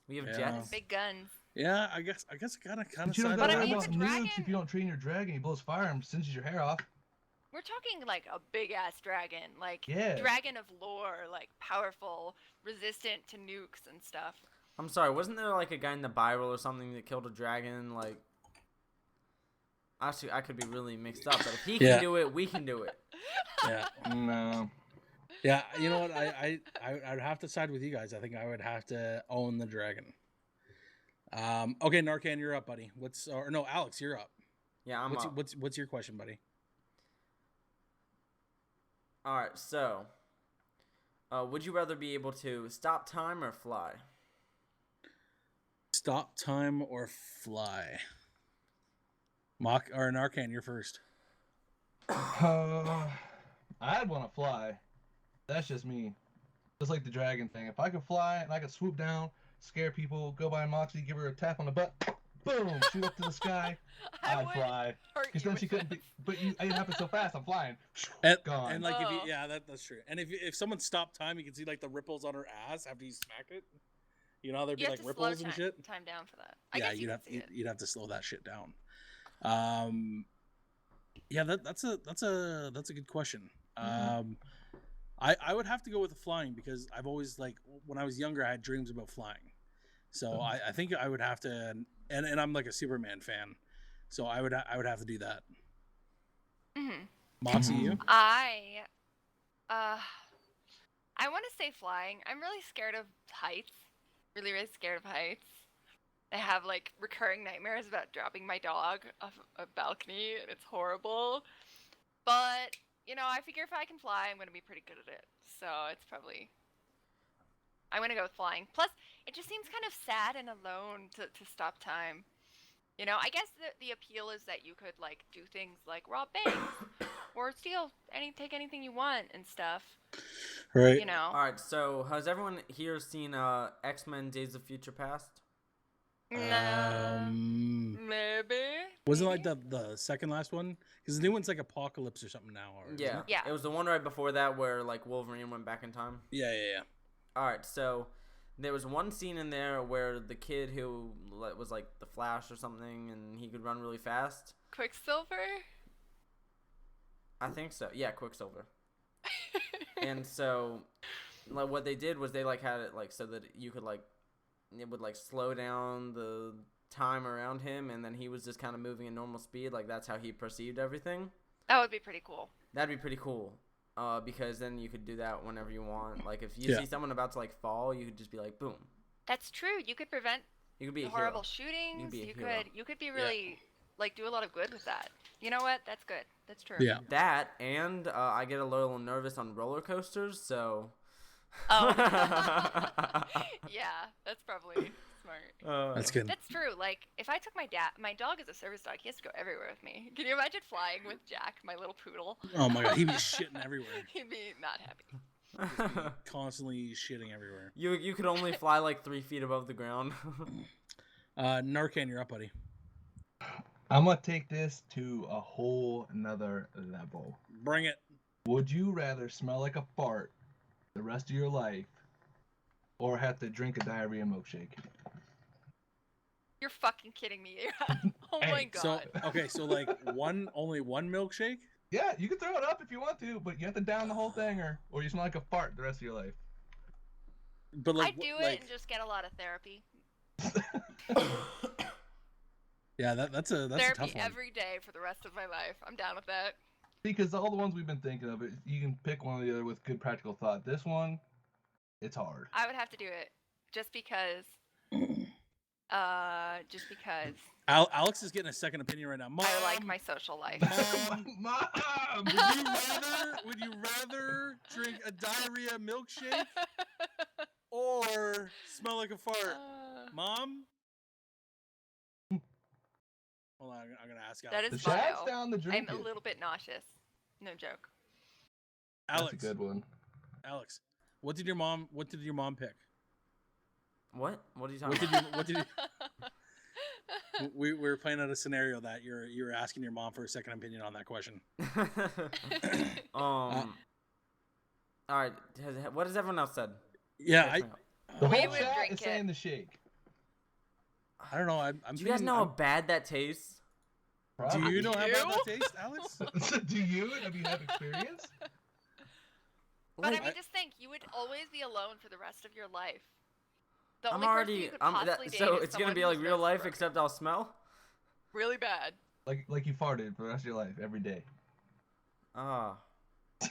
We have Yeah. jets. Big guns. Yeah, I guess kind of But you don't side But gotta I worry mean, about the dragon- nukes if you don't train your dragon. He blows fire and singes your hair off. We're talking like a big ass dragon, like Yeah. dragon of lore, like powerful, resistant to nukes and stuff. I'm sorry, wasn't there like a guy in the Bible or something that killed a dragon? Like, actually, I could be really mixed up, but if he can Yeah. do it, we can do it. Yeah. No. Yeah, you know what? I'd have to side with you guys. I think I would have to own the dragon. Okay, Narcan, you're up, buddy. Alex, you're up. Yeah, I'm up. What's your question, buddy? All right, so, would you rather be able to stop time or fly? Stop time or fly? Narcan, you're first. I'd want to fly. That's just me. Just like the dragon thing. If I could fly and I could swoop down, scare people, go by Moxie, give her a tap on the butt, boom, shoot up to the sky, I'd would fly. hurt Because you then she with couldn't this. be. But it happened so fast, I'm flying. Gone. And like if you, Oh. yeah, that's true. And if someone stopped time, you can see like the ripples on her ass after you smack it. You know, there'd be You like have to slow ripples and shit. time down for that. I Yeah, guess you can see it. you'd have to slow that shit down. Yeah, that's a good question. Mhm. I would have to go with the flying because I've always like when I was younger I had dreams about flying, so I think I would have to, and I'm like a Superman fan, so I would have to do that. Mm-hmm. Moxie, Mhm. you? I want to say flying. I'm really scared of heights. Really, really scared of heights. I have like recurring nightmares about dropping my dog off a balcony, and it's horrible. But you know, I figure if I can fly, I'm gonna be pretty good at it. So it's probably I'm gonna go with flying. Plus, it just seems kind of sad and alone to stop time. You know, I guess the appeal is that you could like do things like rob banks or take anything you want and stuff. Right. You know. All right, so has everyone here seen X-Men: Days of Future Past? Nah, maybe. Wasn't maybe? like the second last one because the new one's like Apocalypse or something now. Or, isn't Yeah. it? Yeah. It was the one right before that where like Wolverine went back in time. Yeah. All right, so there was one scene in there where the kid who was like the Flash or something, and he could run really fast. Quicksilver. I think so. Yeah, Quicksilver. And so, like, what they did was they like had it like so that you could like it would like slow down the time around him, and then he was just kind of moving at normal speed. Like that's how he perceived everything. That would be pretty cool. That'd be pretty cool. Because then you could do that whenever you want. Like if you Yeah. see someone about to like fall, you could just be like, boom. That's true. You could prevent You could be the a hero. horrible shootings. be a You hero. could be really like do a lot of good with that. You know what? That's good. That's true. Yeah. That and I get a little nervous on roller coasters, so. Oh. Yeah, that's probably smart. That's good. That's true. Like if I took my dog is a service dog. He has to go everywhere with me. Can you imagine flying with Jack, my little poodle? Oh my god, he'd be shitting everywhere. He'd be not happy. Just be constantly shitting everywhere. You could only fly like 3 feet above the ground. Narcan, you're up, buddy. I'm gonna take this to a whole another level. Bring it. Would you rather smell like a fart the rest of your life, or have to drink a diarrhea milkshake? You're fucking kidding me. Oh Hey, my god. So like only one milkshake? Yeah, you can throw it up if you want to, but you have to down the whole thing, or you smell like a fart the rest of your life. But like I'd do it like, and just get a lot of therapy. yeah, that's a Therapy tough one. every day for the rest of my life. I'm down with that. Because all the ones we've been thinking of, you can pick one or the other with good practical thought. This one, it's hard. I would have to do it just because. Just because Alex is getting a second opinion right now. Mom, I like my social life. Mom! would you rather drink a diarrhea milkshake or smell like a fart? Mom? Hold on, I'm gonna ask Alex. That The is chat's vile. down the drink. I'm a little bit nauseous. No joke. Alex, That's a good one. Alex, what did your mom pick? What? What are you talking about? What did you? We were playing out a scenario that you were asking your mom for a second opinion on that question. All right. What has everyone else said? Yeah, The We whole would chat drink is it. saying the shake. I don't know. I'm Do you guys know how bad that tastes? Do you know how bad You? that tastes, Alex? Do you? Have you had experience? But Like, I mean, just think, you would always be alone for the rest of your life. The I'm only person already. you could possibly date So is it's gonna someone be whose like real nose is life, broken. except I'll smell. Really bad. Like you farted for the rest of your life every day. Ah.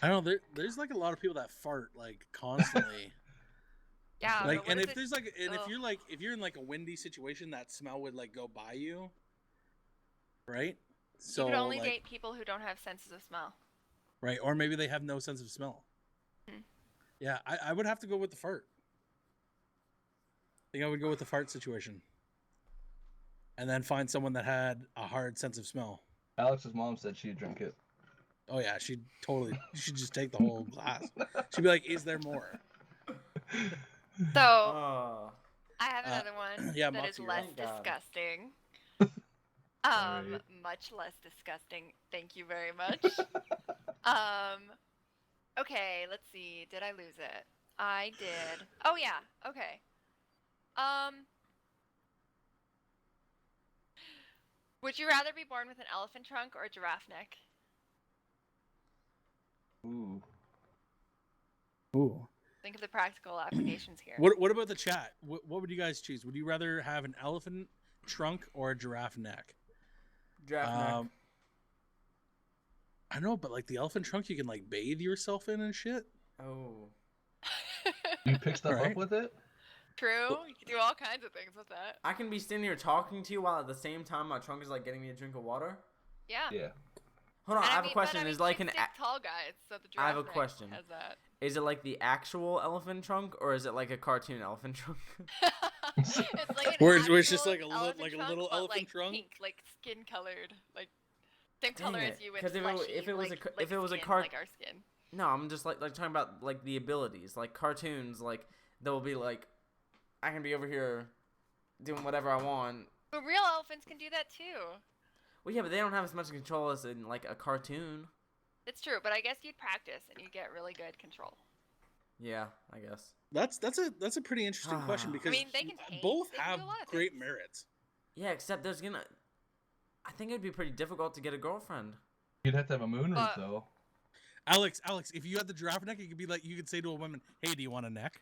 I don't know. There's like a lot of people that fart like constantly. Yeah, Like, but what and is if it? there's like, and Ugh. if you're in like a windy situation, that smell would like go by you, right? So You could only like, date people who don't have senses of smell. right, or maybe they have no sense of smell. Hmm. Yeah, I would have to go with the fart. I think I would go with the fart situation, and then find someone that had a hard sense of smell. Alex's mom said she'd drink it. Oh yeah, she'd just take the whole glass. She'd be like, "Is there more?" So, Oh. I have another one yeah, that is Moxie, you're less up. Thank God. disgusting. Sorry. Much less disgusting. Thank you very much. Okay, let's see. Did I lose it? I did. Oh yeah. Okay. Would you rather be born with an elephant trunk or a giraffe neck? Ooh. Ooh. Think of the practical applications here. What about the chat? What would you guys choose? Would you rather have an elephant trunk or a giraffe neck? Draft neck. I don't know, but like the elephant trunk, you can like bathe yourself in and shit. Oh. You pick stuff Right. up with it? True. You can do all kinds of things with that. I can be standing here talking to you while at the same time my trunk is like getting me a drink of water. Yeah. Yeah. Hold on, And I have a question. But, is like you an. stick tall guys, so the I have a giraffe neck question. Has that. Is it like the actual elephant trunk or is it like a cartoon elephant trunk? It's like an Where it's just actual like a elephant trunk, little but, elephant like, trunk? pink, like skin colored, like same Dang color it, as you, and 'cause fleshy, if it was like, if it was a skin, cart- like our skin. No, I'm just like talking about like the abilities, like cartoons, like they'll be like, I can be over here doing whatever I want. But real elephants can do that too. Well, yeah, but they don't have as much control as in like a cartoon. It's true, but I guess you'd practice and you'd get really good control. Yeah, I guess. That's a pretty interesting question because I mean, they can paint, both they can have do a lot of great things. merits. Yeah, except I think it'd be pretty difficult to get a girlfriend. You'd have to have a moonroof though. Alex, if you had the giraffe neck, you could be like, you could say to a woman, "Hey, do you want a neck?"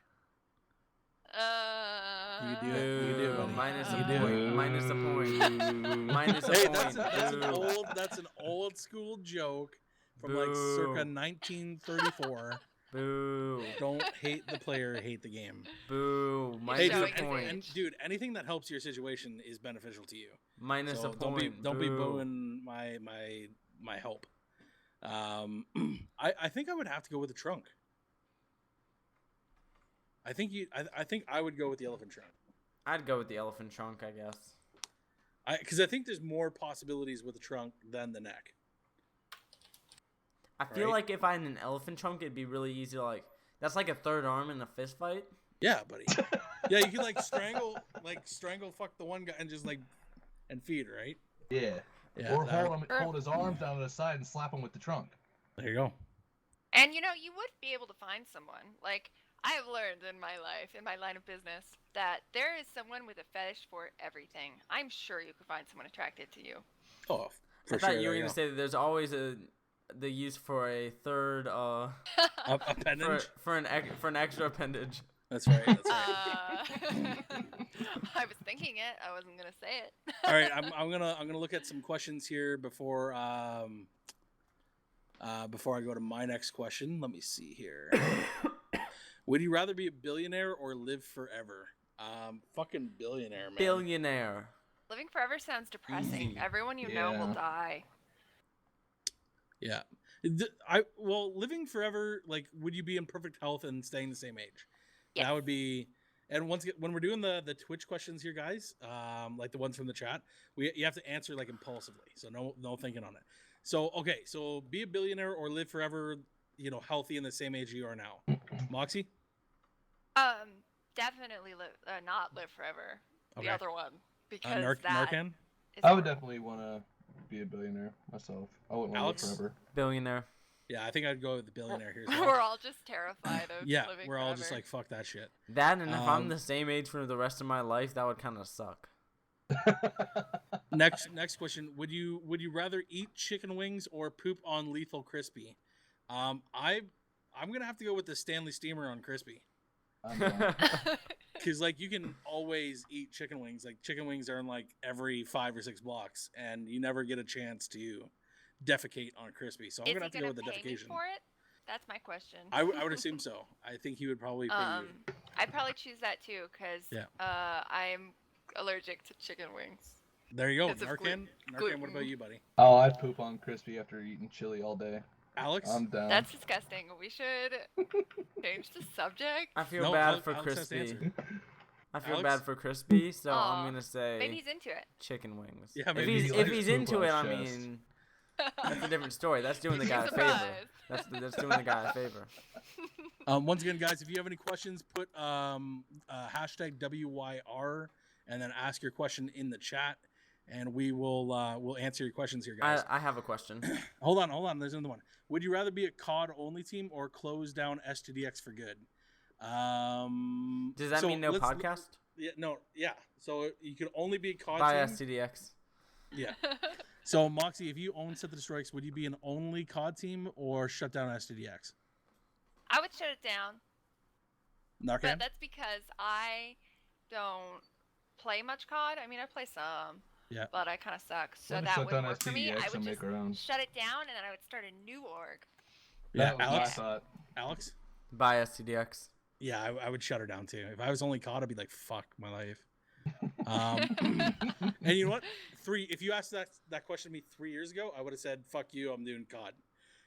You do it. You do it, buddy. Minus a You do point. it. Minus a point. Minus a Hey, point. that's an old school joke from like circa 1934. Boo. Don't hate the player, hate the game. Boo. Hey, Minus showing a his point. age. dude, anything that helps your situation is beneficial to you. Minus So a point. Don't be Boo. booing my help. I think I would have to go with the trunk. I think I would go with the elephant trunk. I'd go with the elephant trunk, I guess. Because I think there's more possibilities with the trunk than the neck. I feel Right? like if I had an elephant trunk, it'd be really easy to like. That's like a third arm in a fist fight. Yeah, buddy. Yeah, you could like strangle fuck the one guy and just like and feed, right? Yeah. Yeah. Or that- hold his arms down to the side and slap him with the trunk. there you go. And you know, you would be able to find someone. Like, I have learned in my life, in my line of business, that there is someone with a fetish for everything. I'm sure you could find someone attracted to you. Oh, for I thought sure. you were there gonna say that there's always the use for a third appendage. for an extra appendage. That's right. That's right. I was thinking it. I wasn't gonna say it. All right, I'm gonna look at some questions here before I go to my next question. Let me see here. Would you rather be a billionaire or live forever? Fucking billionaire, man. Billionaire. Living forever sounds depressing. Easy. Everyone you know will Yeah. die. Yeah. Living forever, like, would you be in perfect health and staying the same age? Yes. That would be. And when we're doing the Twitch questions here, guys, like the ones from the chat, you have to answer like impulsively, so no thinking on it. So okay, so be a billionaire or live forever, healthy in the same age you are now. Moxie? Definitely not live forever. Okay. The other one, because that Narcan? is I would horrible. definitely want to be a billionaire myself. I wouldn't want Alex? to live forever. Billionaire. Yeah, I think I'd go with the billionaire here. As well. We're all just terrified of Yeah, living we're forever. all just like, fuck that shit. That, and if I'm Um, the same age for the rest of my life, that would kind of suck. Next question: Would you rather eat chicken wings or poop on Lethal Crispy? I'm gonna have to go with the Stanley Steamer on Crispy. I'm down. Because like you can always eat chicken wings. Like chicken wings are in like every 5 or 6 blocks, and you never get a chance to defecate on Crispy. So I'm Is gonna he have to go with the pay me defecation. for it? That's my question. I would assume so. I think he would probably pay you. I'd probably choose that too, because Yeah. I'm allergic to chicken wings. There you go, It's a Narcan. Narcan, gluten. what about you, buddy? Oh, I'd poop on Crispy after eating chili all day. Alex? I'm down. That's disgusting. We should change the subject. I feel No, bad for Alex has to Crispy. answer. I feel Alex? bad for Crispy, so Aw, I'm gonna say Maybe he's into it. chicken wings. Yeah, if maybe he's he if likes he's poop into on it, his I chest. mean, that's a different story. That's doing the You'd be guy a favor. surprised. That's doing the guy a favor. Once again, guys, if you have any questions, put hashtag WYR and then ask your question in the chat, and we'll answer your questions here, guys. I have a question. Hold on. There's another one. Would you rather be a COD only team or close down STDX for good? Does that so mean no let's- podcast? Yeah. So you could only be a COD By team. STDX. Yeah. So Moxie, if you own SetToDestroyX, would you be an only COD team or shut down STDX? I would shut it down, Narcan? but that's because I don't play much COD. I mean, I play some, Yeah. but I kind of suck. So Let's that shut wouldn't down work for me. I STDX would and just make our own. shut it down, and then I would start a new org. Yeah, That was Alex? my thought. Alex? By STDX. Yeah, I would shut her down too. If I was only COD, I'd be like, fuck my life. And you know what? If you asked that question to me 3 years ago, I would have said, fuck you, I'm doing COD.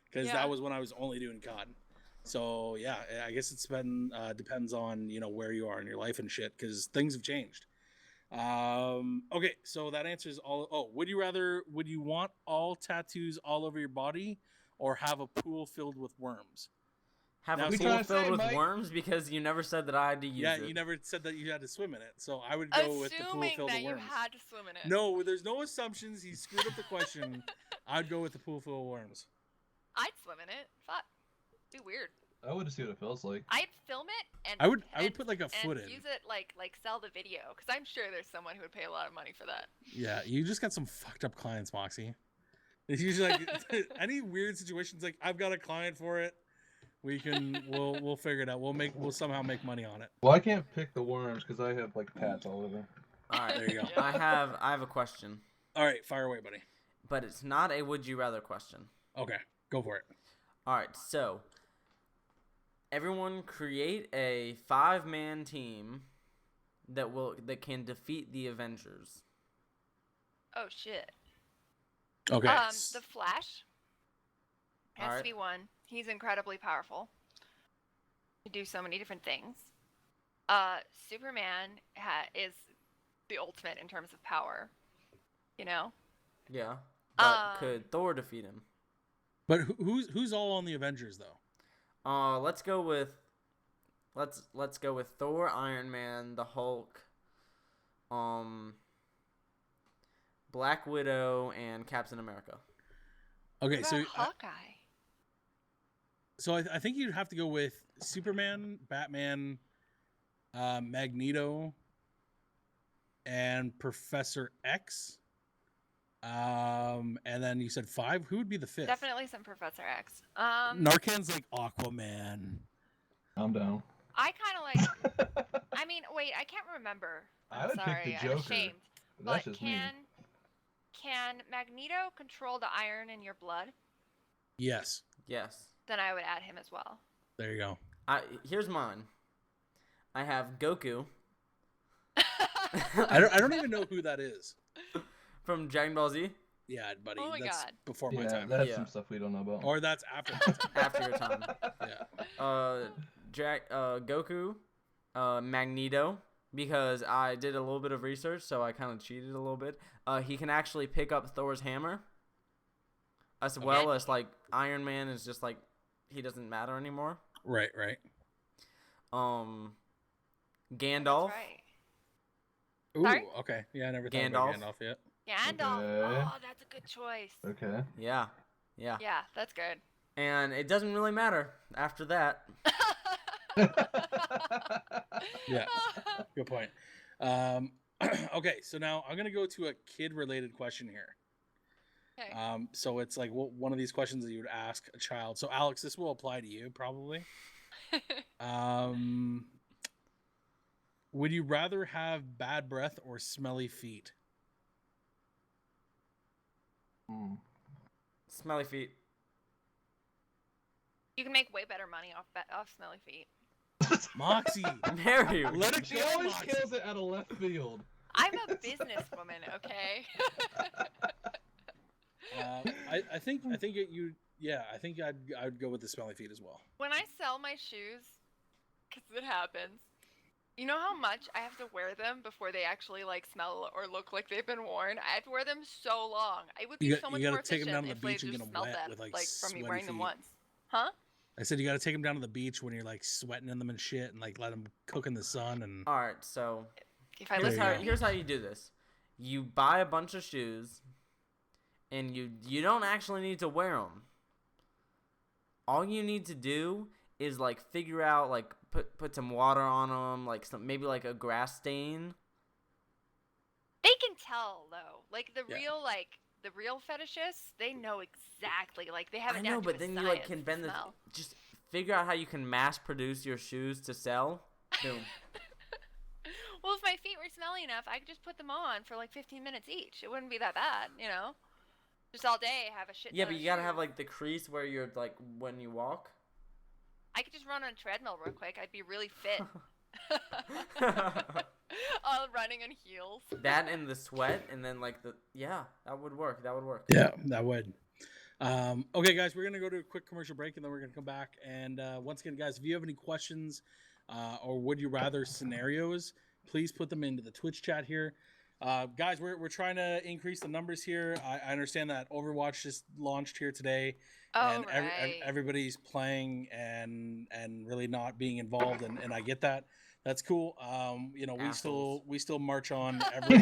Because Yeah. that was when I was only doing COD. So yeah, I guess it's been depends on where you are in your life and shit, because things have changed. Okay, so that answers all. Oh, would you want all tattoos all over your body, or have a pool filled with worms? Have Now, a we pool trying to filled say, with Mike? worms because you never said that I had to use Yeah, it. you never said that you had to swim in it, so I would go with the pool Assuming filled that with you worms. had to swim in it. No, there's no assumptions. He screwed up the question. I'd go with the pool full of worms. I'd swim in it. Fuck. Be weird. I would see what it feels like. I'd film it and I would and- put like a foot and in. use it like sell the video, because I'm sure there's someone who would pay a lot of money for that. Yeah, you just got some fucked up clients, Moxie. It's usually like any weird situations. Like I've got a client for it. We'll figure it out. We'll somehow make money on it. Well, I can't pick the worms because I have like tats all over. All right, There you go. Yeah. I have a question, All right, fire away, buddy. but it's not a would you rather question. Okay, go for it. All right, so everyone create a 5-man team that can defeat the Avengers. Oh shit. Okay. The Flash has Alright. to be one. He's incredibly powerful. He can do so many different things. Superman is the ultimate in terms of power. You know. Yeah, but Um, could Thor defeat him? But who's all on the Avengers though? Let's go with Thor, Iron Man, the Hulk, Black Widow, and Captain America. Okay, What so about Hawkeye? So I think you'd have to go with Superman, Batman, Magneto, and Professor X. And then you said 5. Who would be the 5th? Definitely some Professor X. Narcan's like Aquaman. I'm down. I kind of like. I mean, wait, I can't remember. I I'm would pick sorry, the I'm Joker. ashamed. That's But just me. can Magneto control the iron in your blood? Yes. Yes. Then I would add him as well. There you go. Here's mine. I have Goku I don't even know who that is. from Dragon Ball Z. Yeah, buddy. Oh my that's God. before my Yeah, time. that's Yeah. some stuff we don't know about. Or that's after my time. After your time. Yeah. Goku, Magneto, because I did a little bit of research, so I kind of cheated a little bit. He can actually pick up Thor's hammer. as well as like Iron Man is just like he doesn't matter anymore. Right. Gandalf. That's right. Ooh, Sorry? okay. Yeah, I never thought about Gandalf yet. Gandalf. Okay. Oh, that's a good choice. Okay. Yeah. Yeah, that's good. And it doesn't really matter after that. Yeah, good point. Okay, so now I'm gonna go to a kid-related question here. Okay. So it's like one of these questions that you would ask a child. So Alex, this will apply to you probably. Would you rather have bad breath or smelly feet? Smelly feet. You can make way better money off smelly feet. Moxie, Mary, let it She go. always Moxie. kills it out of left field. I'm a businesswoman, okay? I think I'd go with the smelly feet as well. When I sell my shoes, because it happens, you know how much I have to wear them before they actually like smell or look like they've been worn? I have to wear them so long. It would be so much gotta more take 'em down efficient to the if they beach and just get 'em smelled wet them with, like, from me sweaty wearing them feet. once. Huh? I said you got to take them down to the beach when you're like sweating in them and shit, and like let them cook in the sun. And all right, so If I There you go. here's how you do this. You buy a bunch of shoes, and you don't actually need to wear them. All you need to do is like figure out like put some water on them, like maybe like a grass stain. They can tell though, like the Yeah. real fetishists, they know exactly. Like they have it I down know, to but a then you science like can to bend the smell. just figure out how you can mass produce your shoes to sell. Boom. Well, if my feet were smelly enough, I could just put them on for like 15 minutes each. It wouldn't be that bad, you know? Just all day have a shit Yeah, ton but of you gotta have shoes. like the crease where you're like when you walk. I could just run on a treadmill real quick. I'd be really fit. All running in heels. That and the sweat, and then like that would work. That would work. yeah, that would. Okay, guys, we're gonna go to a quick commercial break, and then we're gonna come back. And once again, guys, if you have any questions or would you rather scenarios, please put them into the Twitch chat here. Guys, we're trying to increase the numbers here. I understand that Overwatch just launched here today, Oh, and right. everybody's playing and really not being involved, and I get that. That's cool. You know, Assholes. we still march on every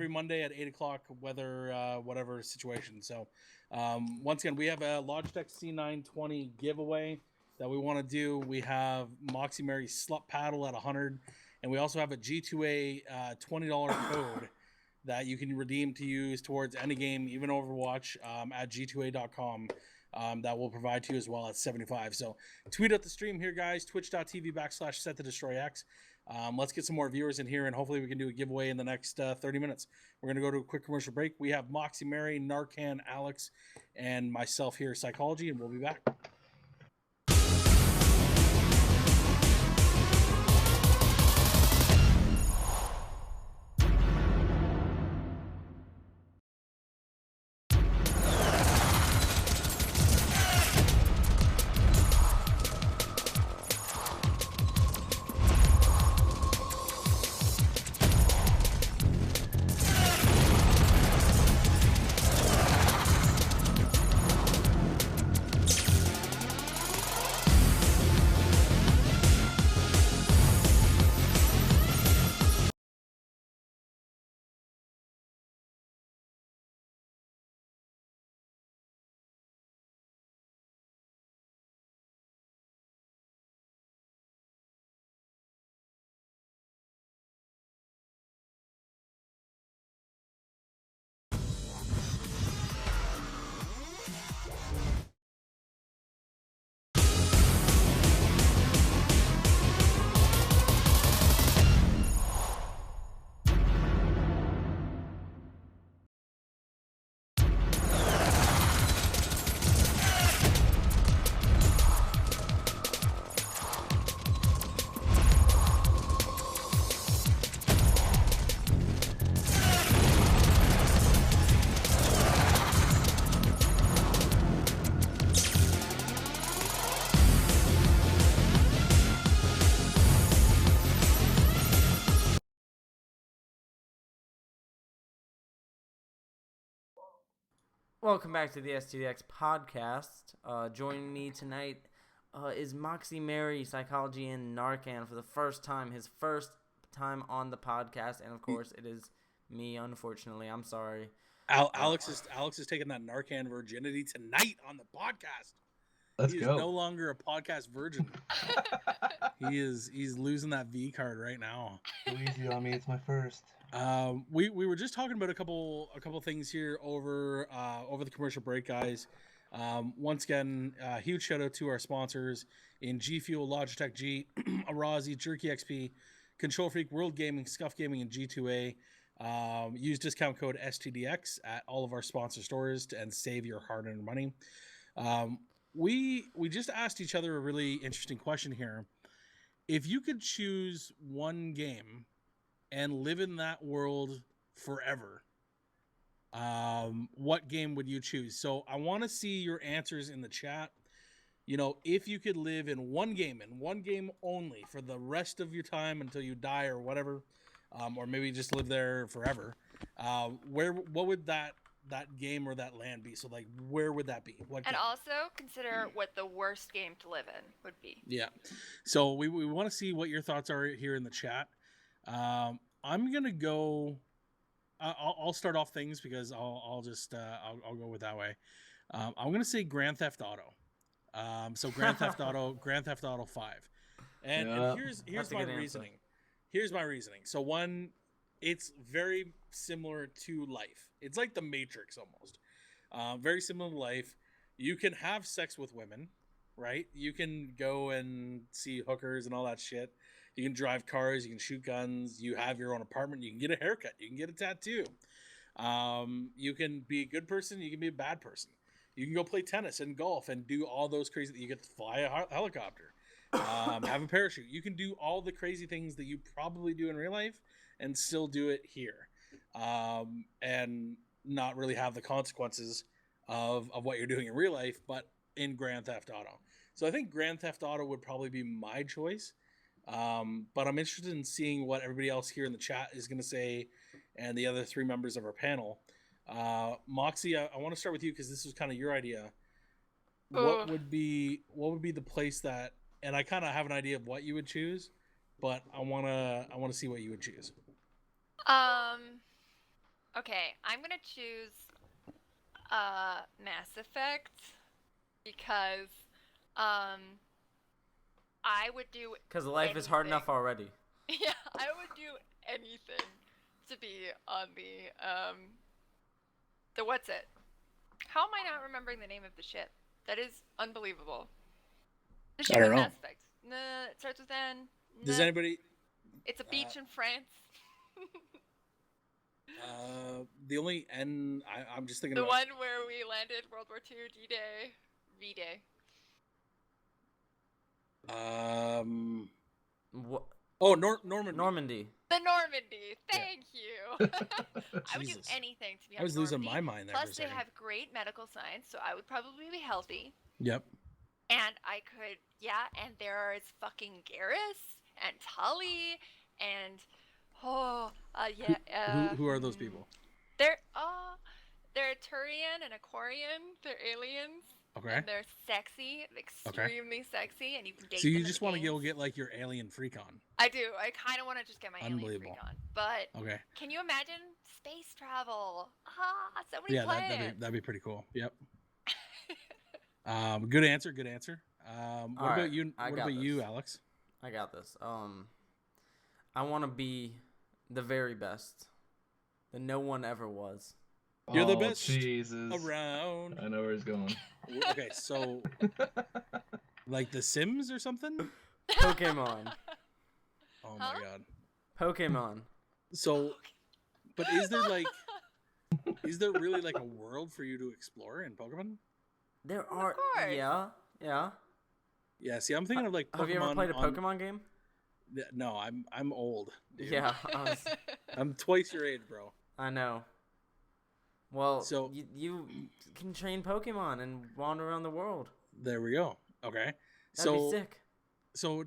Monday at 8:00, whatever situation. So, once again, we have a Logitech C920 giveaway that we want to do. We have Moxie Mary's Slut Paddle at 100, and we also have a G2A $20 code that you can redeem to use towards any game, even Overwatch, at g2a.com. That will provide to you as well at 75. So tweet out the stream here, guys. Twitch.tv/SetToDestroyX. Let's get some more viewers in here, and hopefully we can do a giveaway in the next 30 minutes. We're going to go to a quick commercial break. We have Moxie Mary, Narcan, Alex, and myself here, Psychology, and we'll be back. Welcome back to the STDX podcast. Joining me tonight is Moxie Mary, Psychology and Narcan for the first time, his first time on the podcast, and of course it is me. Unfortunately, I'm sorry. Alex is taking that Narcan virginity tonight on the podcast. Let's He go. is no longer a podcast virgin. He's losing that V card right now. Go easy on me. It's my first. We were just talking about a couple things here over the commercial break, guys. Once again, huge shout out to our sponsors in G Fuel, Logitech G, Arazi, Jerky XP, Control Freak, World Gaming, Scuff Gaming, and G2A. Use discount code STDX at all of our sponsor stores and save your hard-earned money. We just asked each other a really interesting question here. If you could choose one game and live in that world forever, what game would you choose? So I want to see your answers in the chat. You know, if you could live in one game only for the rest of your time until you die or whatever, or maybe just live there forever, what would that game or that land be? So like, where would that be? What And game? also consider what the worst game to live in would be. Yeah. So we want to see what your thoughts are here in the chat. I'm gonna go. I'll start off things because I'll go with that way. I'm gonna say Grand Theft Auto. So Grand Theft Auto 5. And here's That's a my good answer. reasoning. Here's my reasoning. So one, it's very similar to life. It's like the Matrix almost. Very similar to life. You can have sex with women, right? You can go and see hookers and all that shit. You can drive cars. You can shoot guns. You have your own apartment. You can get a haircut. You can get a tattoo. You can be a good person. You can be a bad person. You can go play tennis and golf and do all those crazy. You get to fly a helicopter, have a parachute. You can do all the crazy things that you probably do in real life and still do it here, and not really have the consequences of what you're doing in real life, but in Grand Theft Auto. So I think Grand Theft Auto would probably be my choice. But I'm interested in seeing what everybody else here in the chat is going to say, and the other three members of our panel. Moxie, I want to start with you because this was kind of your idea. What would be the place that? And I kind of have an idea of what you would choose, but I want to see what you would choose. Okay, I'm gonna choose Mass Effect because I would do Because life is hard enough already. Yeah, I would do anything to be on the what's it? How am I not remembering the name of the ship? That is unbelievable. The ship I don't in know. Mass Effect. Nah, it starts with N. Does Nah. anybody? It's a beach in France. The only N I'm just thinking The about. one where we landed World War II, D-Day, V-Day. What? Oh, Normandy. Normandy. The Normandy. Thank you. I would do Jesus. anything to be on I was losing Normandy. my mind there Plus, for a they second. have great medical science, so I would probably be healthy. Yep. And I could, yeah, and there is fucking Garrus and Tully and, Who are those people? They're Turian and Aquarian. They're aliens. Okay. And they're sexy, extremely sexy, and you can date So them you in just the want to go games. get like your alien freak on. I do. I kind of want to just get my alien freak Unbelievable. on. But Okay. can you imagine space travel? So many Yeah, planets. that'd be pretty cool. Yep. Good answer. What Alright, about you? I What got about you, this. Alex? I got this. I want to be the very best that no one ever was. You're the Oh, best Jesus. around. I know where he's going. Okay, so like The Sims or something? Pokemon. Oh Huh? my god. Pokemon. So, but is there really like a world for you to explore in Pokemon? There are. course. Yeah. Yeah. See, I'm thinking of like Pokemon. Have you ever played a on- Pokemon game? No, I'm old. Dude. Yeah. I'm twice your age, bro. I know. Well, So- you can train Pokemon and wander around the world. There we go. Okay. That'd So be sick. So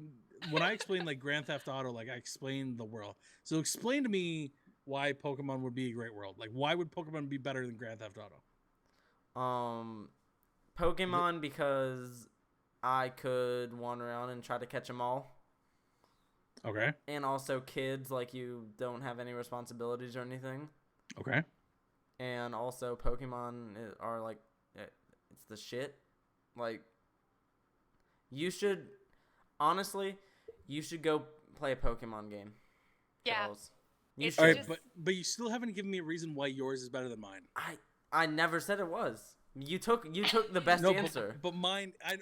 when I explain like Grand Theft Auto, like I explained the world. So explain to me why Pokemon would be a great world. Like why would Pokemon be better than Grand Theft Auto? Pokemon because I could wander around and try to catch them all. Okay. And also kids, like, you don't have any responsibilities or anything. Okay. And also Pokemon are, like, it's the shit. Like, honestly, you should go play a Pokemon game. Yeah. Charles. You It's should. All right, just- but you still haven't given me a reason why yours is better than mine. I never said it was. You took the best No, answer. but mine. Yeah.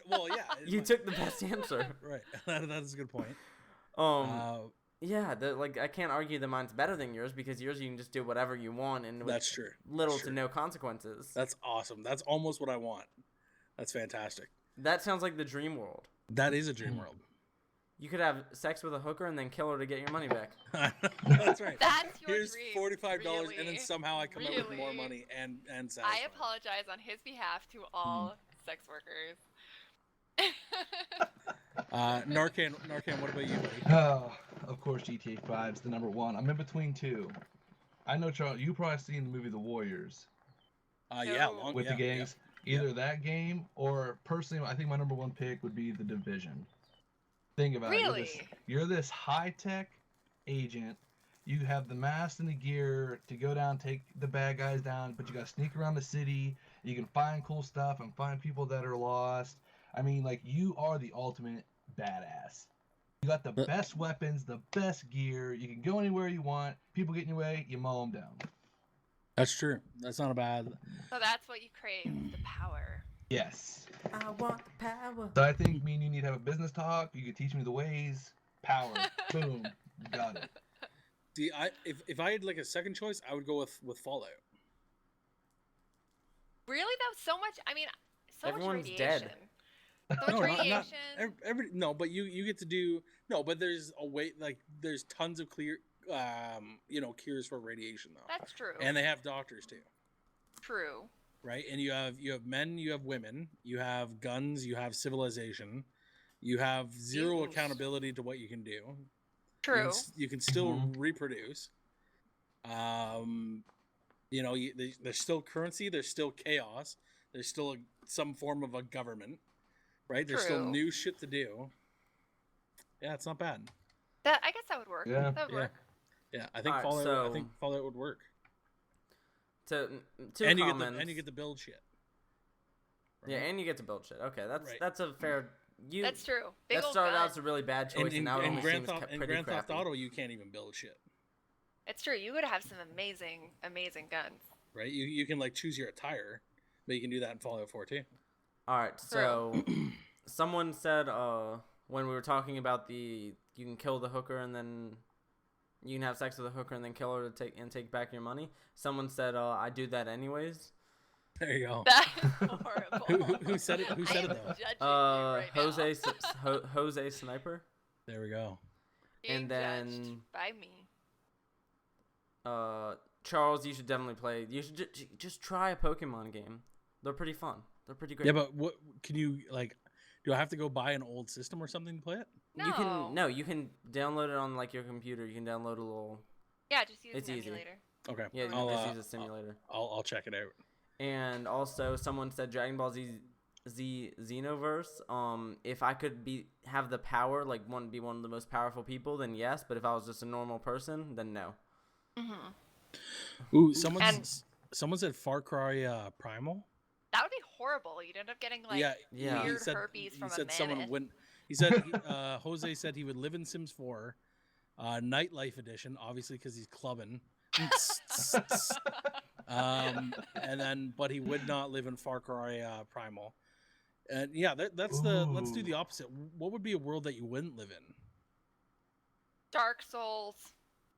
You took the best answer. Right. That is a good point. Yeah, like, I can't argue that mine's better than yours, because yours you can just do whatever you want and with That's true. little That's to true. no consequences. That's awesome. That's almost what I want. That's fantastic. That sounds like the dream world. That is a dream world. You could have sex with a hooker and then kill her to get your money back. That's right. That's your Here's dream. $45, and then Really? somehow I come out with more Really? money and I satisfied. apologize on his behalf to all sex workers. Narcan, what about you, buddy? Oh, of course, GTA 5 is the number one. I'm in between two. I know, Charles, you probably seen the movie The Warriors Yeah, No. with the gangs. Either that game or, personally, I think my number one pick would be The Division. Think about it. Really? You're this high-tech agent. You have the mask and the gear to go down, take the bad guys down, but you got to sneak around the city. You can find cool stuff and find people that are lost. I mean, like, you are the ultimate badass. You got the best weapons, the best gear. You can go anywhere you want. People get in your way, you mow them down. That's true. That's not a bad. So that's what you crave, the power. Yes. I want the power. So I think me and you need to have a business talk. You could teach me the ways. Power. Boom. You got it. See, if I had like a second choice, I would go with Fallout. Really though, so much. I mean, so Everyone's much dead. radiation. So much radiation. No, but you get to do no, but there's a way like there's tons of clear cures for radiation though. That's true. And they have doctors too. True. Right? And you have men, you have women, you have guns, you have civilization, you have zero Oof. accountability to what you can do. True. You can still reproduce. There's still currency, there's still chaos, there's still some form of a government, right? There's still True. new shit to do. Yeah, it's not bad. I guess that would work. Yeah. That would work. Yeah, I think Alright, Fallout. I think Fallout would work. Two And you comments. get to build shit. Yeah, and you get to build shit. Okay, Right. that's a fair. That's true. Big That old started out gun. as a really bad choice, and in now it only Grand seems Theft pretty Theft crappy. Auto, you can't even build shit, It's true. You would have some amazing, amazing guns. right? You can like choose your attire, but you can do that in Fallout 4 too. All right, so someone said when we were talking about you can kill the hooker and then you can have sex with a hooker and then kill her to take back your money. Someone said I do that anyways. There you go. That is horrible. Who said it? Who said it I am though? judging you right Jose now. Jose Sniper. There we go. Being and then- judged by me. Charles, you should definitely play. You should just try a Pokemon game. They're pretty fun. They're pretty great. Yeah, but what can you like? Do I have to go buy an old system or something to play it? No. You can download it on like your computer. You can download a little. Yeah, just use It's an easy. emulator. Okay. Yeah, I'll, just use a simulator. I'll check it out. And also, someone said Dragon Ball Z Xenoverse. If I could have the power, like be one of the most powerful people, then yes. But if I was just a normal person, then no. Mm-hmm. Ooh, someone said Far Cry Primal. That would be horrible. You'd end up getting like Yeah. weird He said, herpes from he said a someone mammoth. wouldn't. He said Jose said he would live in Sims 4, Nightlife Edition, obviously because he's clubbing. But he would not live in Far Cry Primal. And yeah, let's do the opposite. What would be a world that you wouldn't live in? Dark Souls.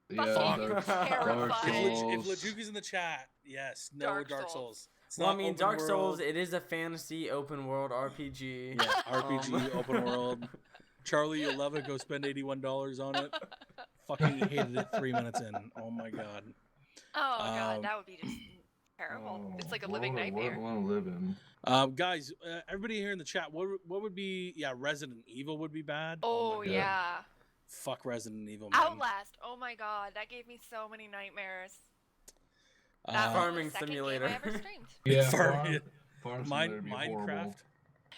Yeah, Fucking Dark terrifying. Souls. If Lajuka's in the chat, yes, no Dark Dark Souls. Souls. It's Well, I not mean, open Dark world. Souls. It is a fantasy open world RPG. Yeah, RPG, open world. Charlie, you'll love it. Go spend $81 on it. Fucking hated it 3 minutes in. Oh my god. Oh god, that would be just terrible. It's like a living nightmare. What want to live in? Guys, everybody here in the chat, what would be? Yeah, Resident Evil would be bad. Oh my God. yeah. Fuck Resident Evil. Man. Outlast. Oh my god, that gave me so many nightmares. That was Farming the second Simulator. game I ever streamed. Yeah, Farming. Farm Simulator would be Minecraft. horrible.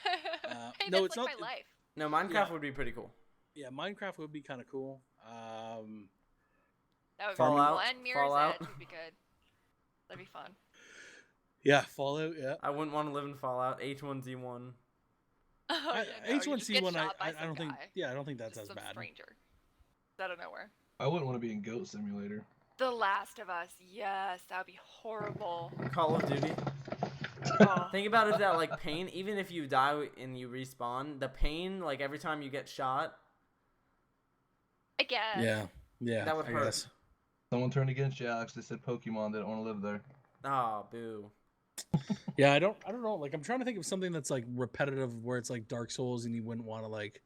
Hey, No, that's it's like not. my life. No, Minecraft Yeah. would be pretty cool. Yeah, Minecraft would be kind of cool. That would Fallout. be cool. And Mirror's Fallout. Edge would be good. That'd be fun. Yeah, Fallout. Yeah. I wouldn't want to live in Fallout. H1Z1. Oh, yeah, no, you just get H1C1, shot by I some don't think. guy. Yeah, I don't think that's Just as some bad. stranger. Out of nowhere. I wouldn't want to be in Goat Simulator. The Last of Us. Yes, that would be horrible. Call of Duty. Oh. Think about it, that like pain, even if you die and you respawn, the pain, like every time you get shot, I guess. Yeah. That would I hurt. guess. Someone turned against you, Alex. They said Pokemon. They don't want to live there. ah, boo. Yeah, I don't know. Like, I'm trying to think of something that's like repetitive, where it's like Dark Souls, and you wouldn't want to like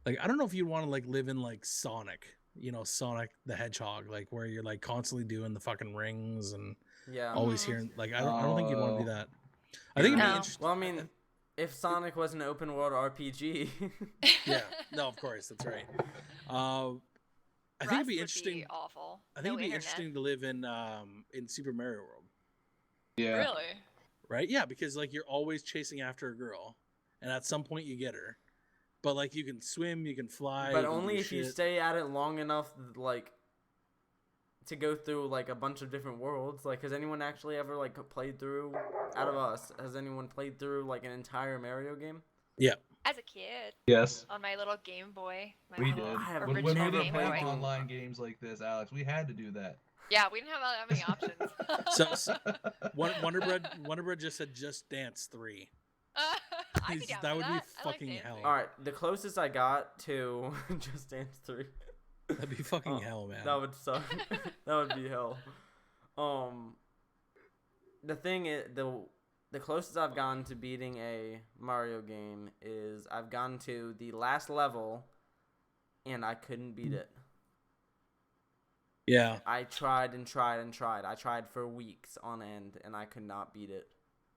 I don't know if you'd want to like live in like Sonic, Sonic the Hedgehog, like where you're like constantly doing the fucking rings and Yeah. always Mhm. hearing like I don't think you'd want to do Oh. that. I think it'd be No. interesting. Well, I mean, if Sonic was an open world RPG, Yeah, no, of course, that's right. I think it'd be interesting. Awful. I think No it'd be internet. interesting to live in Super Mario World, Yeah. Really? right? Yeah, because like you're always chasing after a girl, and at some point you get her, but like you can swim, you can fly, but you can only do if you shit. stay at it long enough, like, to go through like a bunch of different worlds. Like, has anyone actually ever like played through? Out of us, has anyone played through like an entire Mario game? Yeah. As a kid, Yes. on my little Game Boy. My We little did. I have When we original never didn't Game have played Boy. online games like this, Alex, we had to do that. Yeah, we didn't have that many options. So Wonder Bread just said Just Dance 3. I'd be down That for would be that. I like fucking dancing. hell. All right, the closest I got to Just Dance 3. That'd be fucking Oh, hell, man. That would suck. That would be hell. The thing is, the closest I've gotten to beating a Mario game is I've gotten to the last level, and I couldn't beat it. Yeah. I tried and tried and tried. I tried for weeks on end, and I could not beat it.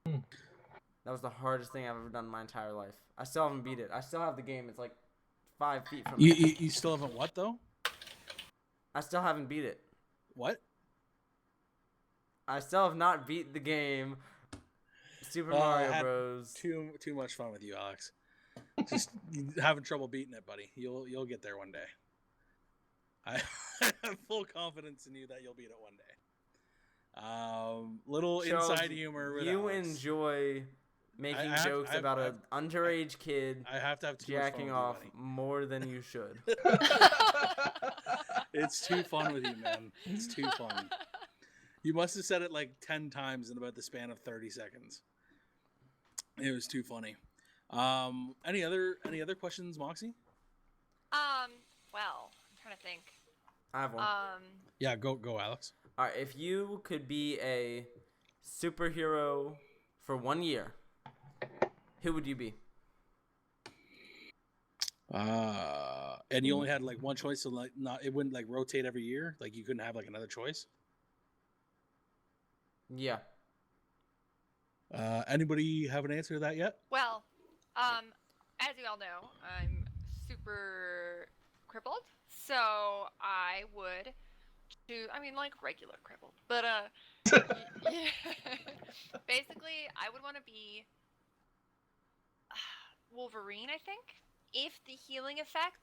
That was the hardest thing I've ever done in my entire life. I still haven't beat it. I still have the game. It's like 5 feet from me. You still haven't what though? I still haven't beat it. What? I still have not beat the game. Super I Mario had Bros. Too much fun with you, Alex. Just having trouble beating it, buddy. You'll get there one day. I have full confidence in you that you'll beat it one day. Little Charles, inside humor. With you Alex. enjoy making I have- jokes I have- about I an underage kid I have to have too much fun jacking with off you, more than you should. buddy. It's too fun with you, man. It's too fun. You must have said it like 10 times in about the span of 30 seconds. It was too funny. Any other questions, Moxie? Well, I'm trying to think. I have one. Yeah, go, Alex. All right, if you could be a superhero for 1 year, who would you be? And you only had like one choice, so like it wouldn't like rotate every year. Like you couldn't have like another choice. Yeah. Anybody have an answer to that yet? Well, as you all know, I'm super crippled, so I would choose. I mean, like regular crippled, but yeah. Basically, I would want to be Wolverine. I think if the healing effects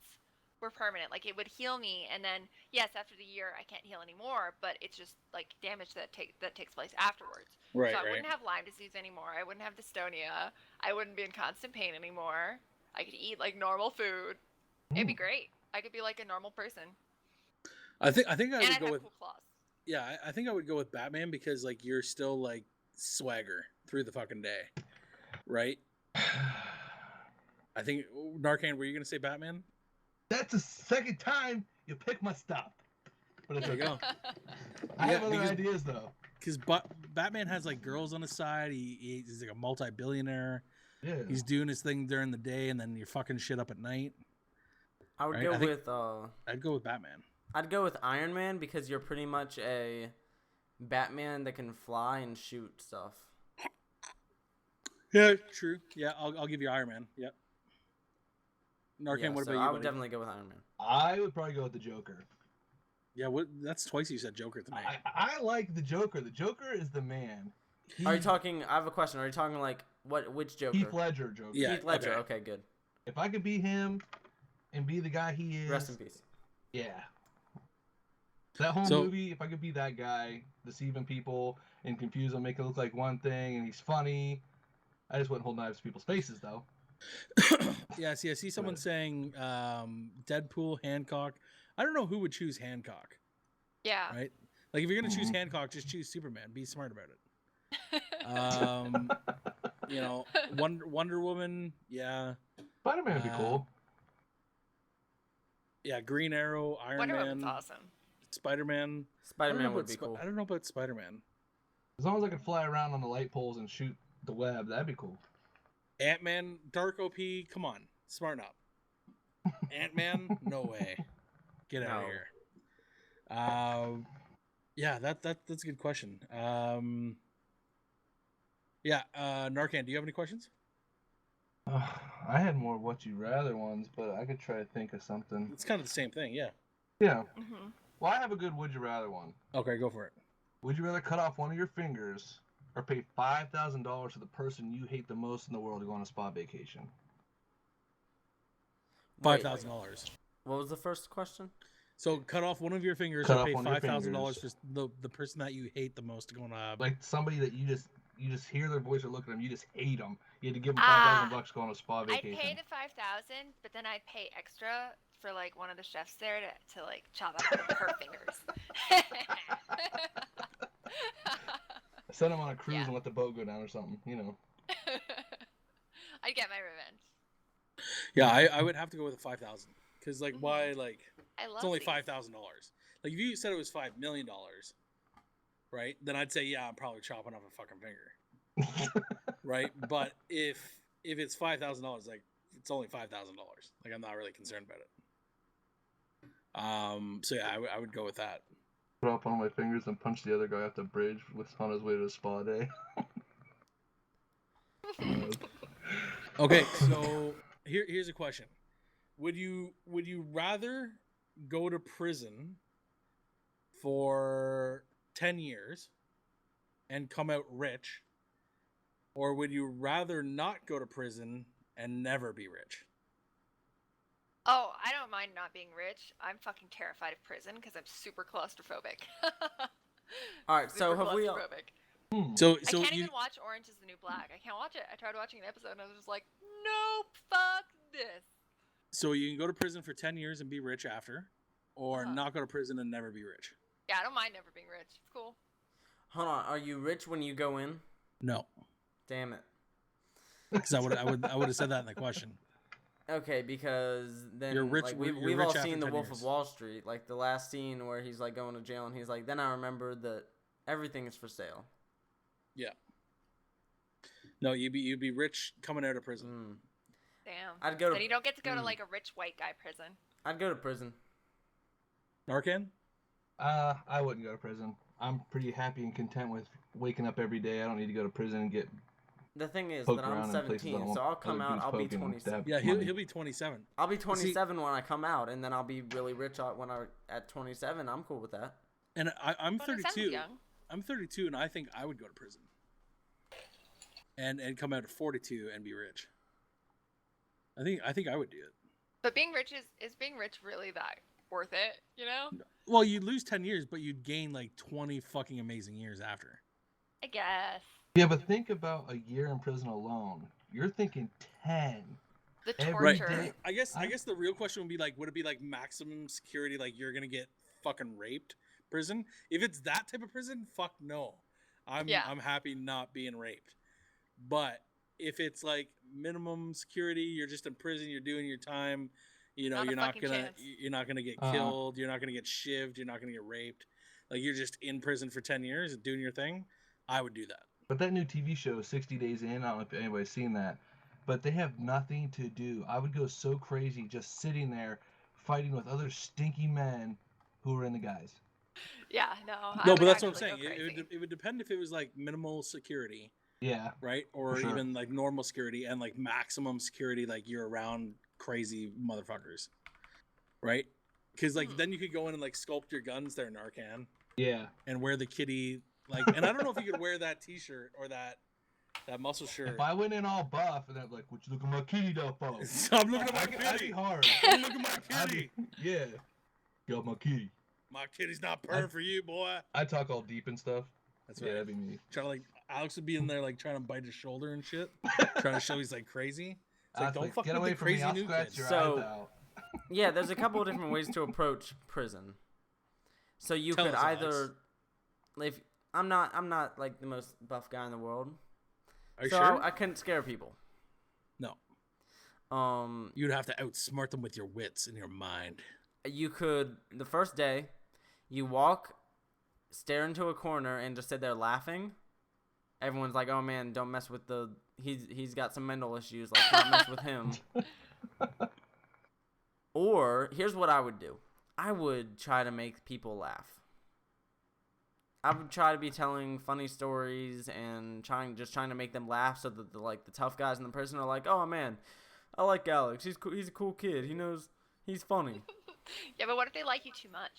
were permanent, like it would heal me, and then yes, after the year, I can't heal anymore, but it's just like damage that takes place afterwards. Right, So I wouldn't have Lyme disease anymore. I wouldn't have dystonia. I wouldn't be in constant pain anymore. I could eat like normal food. It'd be great. I could be like a normal person. I think I And would I'd go have with cool claws. yeah. I think I would go with Batman because like you're still like swagger through the fucking day, right? I think Narcan. Were you gonna say Batman? That's the second time you pick my stuff. But it's There you okay. go. I have Yeah, other because- ideas though. Because Batman has like girls on his side. He's like a multi-billionaire. Yeah. He's doing his thing during the day, and then you're fucking shit up at night. I would Right, go I think- with I'd go with Batman. I'd go with Iron Man because you're pretty much a Batman that can fly and shoot stuff. Yeah, true. Yeah, I'll give you Iron Man. Yep. Narcan, Yeah, what so about you? I would buddy? definitely go with Iron Man. I would probably go with the Joker. Yeah, that's twice you said Joker tonight. I like the Joker. The Joker is the man. Are you talking? I have a question. Are you talking like which Joker? Heath Ledger Joker. Yeah. Heath Ledger. Okay, good. If I could be him and be the guy he is, Rest in peace. yeah. That whole movie, if I could be that guy, deceiving people and confuse them, make it look like one thing, and he's funny. I just wouldn't hold knives to people's faces, though. Yeah, see, I see someone saying Deadpool, Hancock. I don't know who would choose Hancock. Yeah. Right? Like, if you're going to choose Hancock, just choose Superman. Be smart about it. You know, Wonder Woman, yeah. Spider-Man would be cool. Yeah, Green Arrow, Iron Wonder Man. Woman's awesome. Spider-Man. Spider-Man would be cool. I don't know about Spider-Man. As long as I could fly around on the light poles and shoot the web, that'd be cool. Ant-Man, Dark OP, come on, smarten up. Ant-Man, no way. Get out of here. Yeah, that's a good question. Narcan, do you have any questions? I had more what you rather ones, but I could try to think of something. It's kind of the same thing, yeah. Yeah. Mm-hmm. Well, I have a good would you rather one. Okay, go for it. Would you rather cut off one of your fingers or pay $5,000 to the person you hate the most in the world to go on a spa vacation? $5,000. What was the first question? So cut off one of your fingers or pay $5,000 for the person that you hate the most to go on a... Like somebody that you just hear their voice or look at them, you just hate them. You had to give them $5,000 to go on a spa vacation. I'd pay the $5,000, but then I'd pay extra for like one of the chefs there to like chop up her fingers. Send them on a cruise and let the boat go down or something, you know. I'd get my revenge. Yeah, I would have to go with a $5,000 because like why like it's only $5,000. Like if you said it was $5 million, right? Then I'd say yeah, I'm probably chopping off a fucking finger, right? But if it's $5,000, like it's only $5,000. Like I'm not really concerned about it. So yeah, I would go with that. Put up on my fingers and punch the other guy off the bridge on his way to a spa day. Okay, so here's a question: Would you rather go to prison for 10 years and come out rich, or would you rather not go to prison and never be rich? Oh, I don't mind not being rich. I'm fucking terrified of prison because I'm super claustrophobic. All right, so have we all... So I can't even watch Orange is the New Black. I can't watch it. I tried watching an episode and I was just like, nope, fuck this. So you can go to prison for 10 years and be rich after, or not go to prison and never be rich. Yeah, I don't mind never being rich. It's cool. Hold on, are you rich when you go in? No. Damn it. Because I would have said that in the question. Okay, because then You're rich, like, you're we've rich all after seen The 10 Wolf years. of Wall Street, like the last scene where he's like going to jail and he's like, then I remembered that everything is for sale. Yeah. No, you'd be rich coming out of prison. Damn. I'd go to. Then you don't get to go to like a rich white guy prison. I'd go to prison. Narcan? I wouldn't go to prison. I'm pretty happy and content with waking up every day. I don't need to go to prison and get. The thing is that I'm 17, so I'll come out. I'll be 27. Yeah, he'll be 27. I'll be 27 when I come out, and then I'll be really rich at 27. I'm cool with that. And I'm Well, that sounds 32. young. I'm 32, and I think I would go to prison. And come out at 42 and be rich. I think I would do it. But being rich is being rich really that worth it, you know? Well, you'd lose 10 years, but you'd gain like 20 fucking amazing years after. I guess. Yeah, but think about a year in prison alone. You're thinking 10. The Every torture. day. I guess the real question would be like, would it be like maximum security, like you're gonna get fucking raped prison? If it's that type of prison, fuck no. I'm happy not being raped. But if it's like minimum security, you're just in prison, you're doing your time, you know, you're not gonna get killed, you're not gonna get shivved, you're not gonna get raped. Like you're just in prison for 10 years and doing your thing. I would do that. But that new TV show, 60 Days In, I don't know if anybody's seen that, but they have nothing to do. I would go so crazy just sitting there fighting with other stinky men who are in the guys. Yeah, no. No, but that's what I'm saying. It would depend if it was like minimal security. Yeah. Right? Or even like normal security and like maximum security, like you're around crazy motherfuckers. Right? Because like then you could go in and like sculpt your guns there, Narcan. Yeah. And wear the kitty Like, and I don't know if you could wear that T-shirt or that muscle shirt. If I went in all buff and I'm like, "What you looking at my kitty though, for?" Stop looking at my kitty. That'd be hard. Don't look at my kitty. Yeah. Yo, my kitty. My kitty's not purring for you, boy. I talk all deep and stuff. That's Yeah, right. that'd be me. Trying to like, Alex would be in there like trying to bite his shoulder and shit, trying to show he's like crazy. It's like, don't fuck get with away the from me. crazy I'll new scratch kids. your So- eyes out. Yeah, there's a couple of different ways to approach prison. So you Tell could us, Alex. either, if I'm not like the most buff guy in the world, Are you so sure? I couldn't scare people. No. Um, You'd have to outsmart them with your wits and your mind. you could the first day, you walk, stare into a corner, and just sit there laughing. Everyone's like, "Oh man, don't mess with the he's got some mental issues. Like, don't mess with him." Or here's what I would do: I would try to make people laugh. I would try to be telling funny stories and trying to make them laugh, so that the tough guys in the prison are like, "Oh man, I like Alex. He's cool. He's a cool kid. He's funny." Yeah, but what if they like you too much?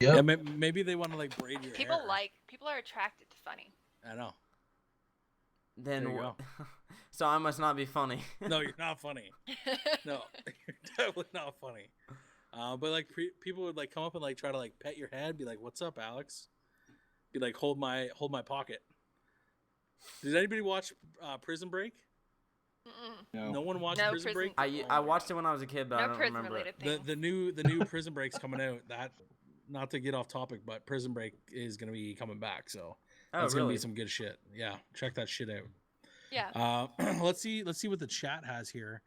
Yep. Yeah, maybe they want to like braid your People hair. People are attracted to funny. I know. Then There you go. So I must not be funny. No, you're not funny. No, you're definitely not funny. But like people would like come up and like try to like pet your head, be like, "What's up, Alex?" Be like, "Hold my pocket." Did anybody watch Prison Break? Mm-mm. No one watched No, Prison Prison- Break. I watched it when I was a kid, but I No don't prison remember it. related things. The new Prison Break's coming out. That, not to get off topic, but Prison Break is gonna be coming back, so Oh, it's gonna really? be some good shit. Yeah, check that shit out. Yeah. Let's see what the chat has here.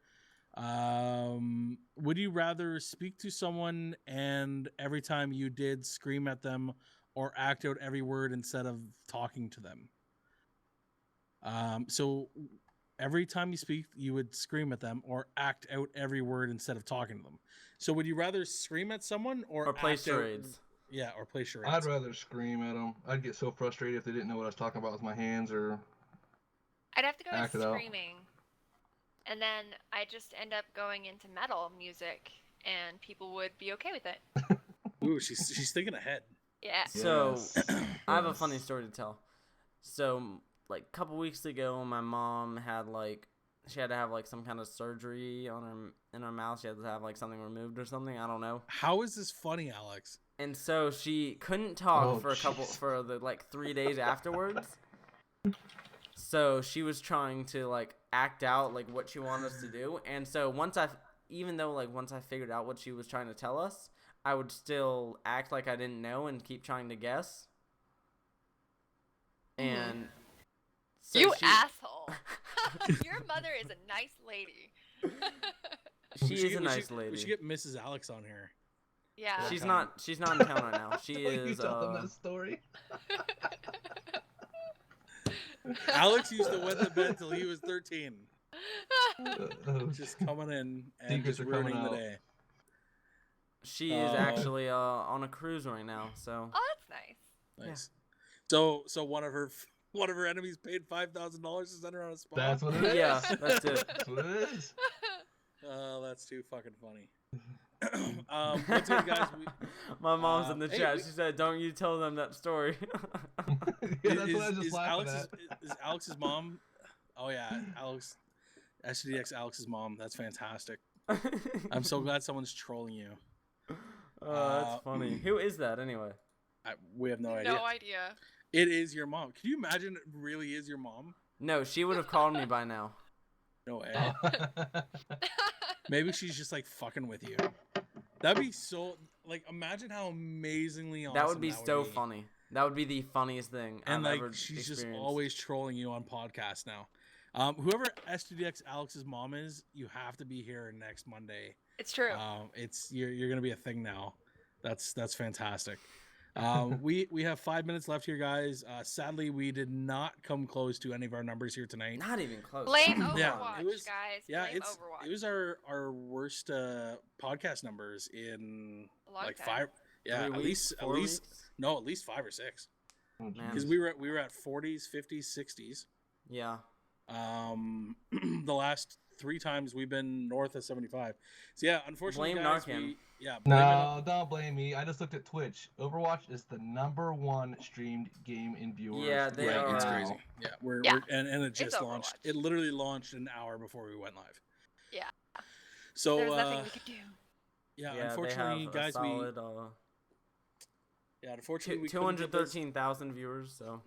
Would you rather speak to someone and every time you did scream at them, or act out every word instead of talking to them? So every time you speak, you would scream at them or act out every word instead of talking to them. So would you rather scream at someone or Or play act out- charades. Yeah, or play charades. I'd rather scream at them. I'd get so frustrated if they didn't know what I was talking about with my hands or. I'd have to go Act with it out. screaming. And then I just end up going into metal music and people would be okay with it. Ooh, she's thinking ahead. Yeah. So Yes. I have a Yes. funny story to tell. So like a couple weeks ago, my mom had she had to have some kind of surgery in her mouth. She had to have something removed or something. I don't know. How is this funny, Alex? And so she couldn't talk Oh, for jeez. for the 3 days afterwards. So she was trying to act out what she wanted us to do. And so once I figured out what she was trying to tell us, I would still act like I didn't know and keep trying to guess. And so you she, asshole. Your mother is a nice lady. she is a nice lady. We should get Mrs. Alex on here. Yeah. She's not in town right now. She Will you is tell them that story? Alex used to wet the bed till he was 13. Oh, Just coming in and Secrets just are coming ruining the out. day. she is actually on a cruise right now. So Oh, that's nice. Nice. So one of her enemies paid $5,000 to send her on a spot. That's what it is. yeah, that's it. That's what it is. Oh, that's too fucking funny. Once again, guys, My mom's in the hey, chat. we- She said, "Don't you tell them that story." Yeah, that's what I was just laughing Alex's, at. is Alex's mom? Oh yeah, Alex, STDX Alex's mom. That's fantastic. I'm so glad someone's trolling you. That's funny. Who is that anyway? We have no idea. No idea. It is your mom. Can you imagine it really is your mom? No, she would have called me by now. No way. Maybe she's just fucking with you. That'd be so imagine how amazingly awesome That would be so funny. That would be the funniest thing And I've ever she's just experienced. always trolling you on podcasts now. Whoever STDX Alex's mom is, you have to be here next Monday. It's true. You're gonna be a thing now. That's fantastic. We have 5 minutes left here, guys. Sadly, we did not come close to any of our numbers here tonight. Not even close. Blame Overwatch, Yeah, it was- guys. Yeah, Blame Overwatch. it was our worst podcast numbers in A long time. 5. Yeah, 3 at weeks, 4 least weeks? no, at least 5 or 6. Oh, Man. Because we were at 40s, 50s, 60s. Yeah. The last 3 times we've been north of 75. So yeah, unfortunately, Blame guys, Narcan. No, don't blame me. I just looked at Twitch. Overwatch is the #1 streamed game in viewers. Yeah, they right are. It's now. crazy. Yeah, we're and it It's just launched. Overwatch. It literally launched an hour before we went live. Yeah. So There's nothing we could do. yeah, Yeah, unfortunately, they have guys, a solid, unfortunately, we couldn't get this. 213,000 viewers. So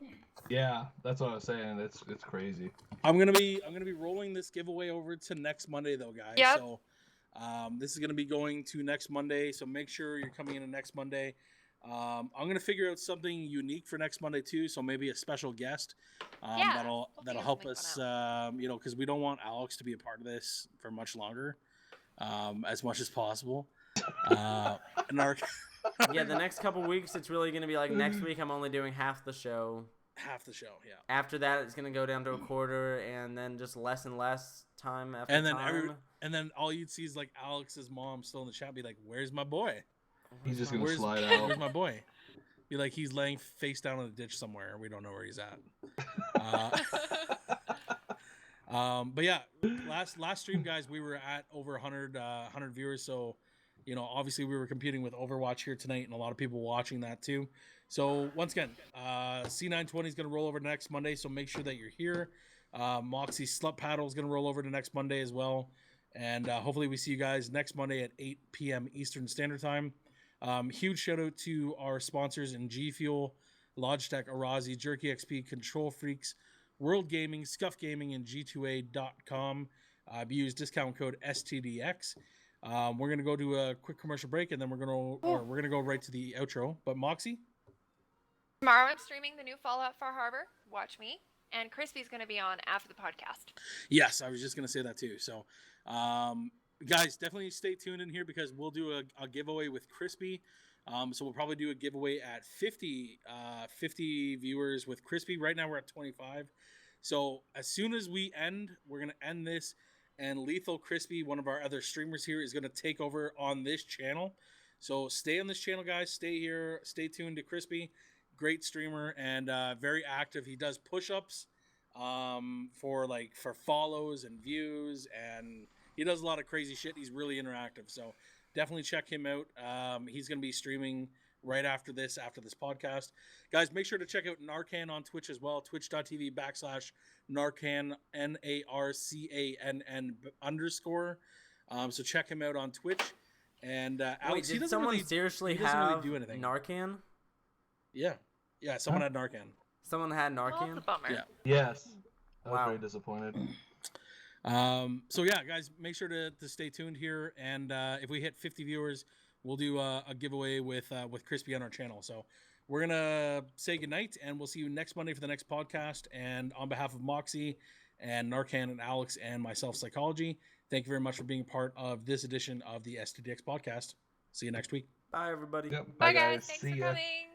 Yeah, that's what I was saying. It's crazy. I'm gonna be rolling this giveaway over to next Monday though, guys. Yep. So this is gonna be going to next Monday. So make sure you're coming in next Monday. I'm gonna figure out something unique for next Monday too. So maybe a special guest that'll figure help something us. fun Because we don't want Alex to be a part of this for much longer, as much as possible. And our yeah, the next couple weeks it's really gonna be like next week I'm only doing half the show. half the show, yeah. After that it's gonna go down to a quarter, and then just less and less time after And then time. and then all you'd see is like Alex's mom still in the chat, be like, "Where's my boy? He's just gonna Where's slide out. Where's my boy?" Be like, he's laying face down in a ditch somewhere. We don't know where he's at. But yeah, last stream, guys, we were at over 100 viewers. So, obviously we were competing with Overwatch here tonight, and a lot of people watching that too. So once again, C920 is going to roll over next Monday. So make sure that you're here. Moxie Slut Paddle is going to roll over to next Monday as well. And hopefully we see you guys next Monday at 8 p.m. Eastern Standard Time. Huge shout out to our sponsors in G Fuel, Logitech, Arazi, Jerky XP, Control Freaks, World Gaming, Scuff Gaming, and G2A.com. Use discount code STDX. We're gonna go to a quick commercial break, and then we're gonna go right to the outro. But Moxie, Tomorrow I'm streaming the new Fallout Far Harbor. Watch me. And Crispy's going to be on after the podcast. yes, I was just gonna say that too. So, guys, definitely stay tuned in here because we'll do a giveaway with Crispy. So we'll probably do a giveaway at 50 viewers with Crispy. Right now we're at 25. So as soon as we end, we're going to end this, and Lethal Crispy, one of our other streamers here, is going to take over on this channel. So stay on this channel, guys. Stay here. Stay tuned to Crispy. Great streamer and very active. He does push-ups for follows and views, and he does a lot of crazy shit. He's really interactive. So definitely check him out. He's going to be streaming right after this podcast. Guys, make sure to check out Narcan on Twitch as well. Twitch.tv/Narcan, NARCANN_. So check him out on Twitch. And Alex, Wait, did someone seriously have do anything. Narcan? Yeah, someone had Narcan. Someone had Oh, that's a Narcan? bummer. Yeah. Yes. I was Wow. very disappointed. So yeah, guys, make sure to stay tuned here, and if we hit 50 viewers, we'll do a giveaway with Crispy on our channel. So we're gonna say goodnight, and we'll see you next Monday for the next podcast. And on behalf of Moxie and Narcan and Alex and myself, Psychology, thank you very much for being part of this edition of the STDX podcast. See you next week. Bye, everybody. Yep. Bye, guys. guys. Thanks See for ya. coming.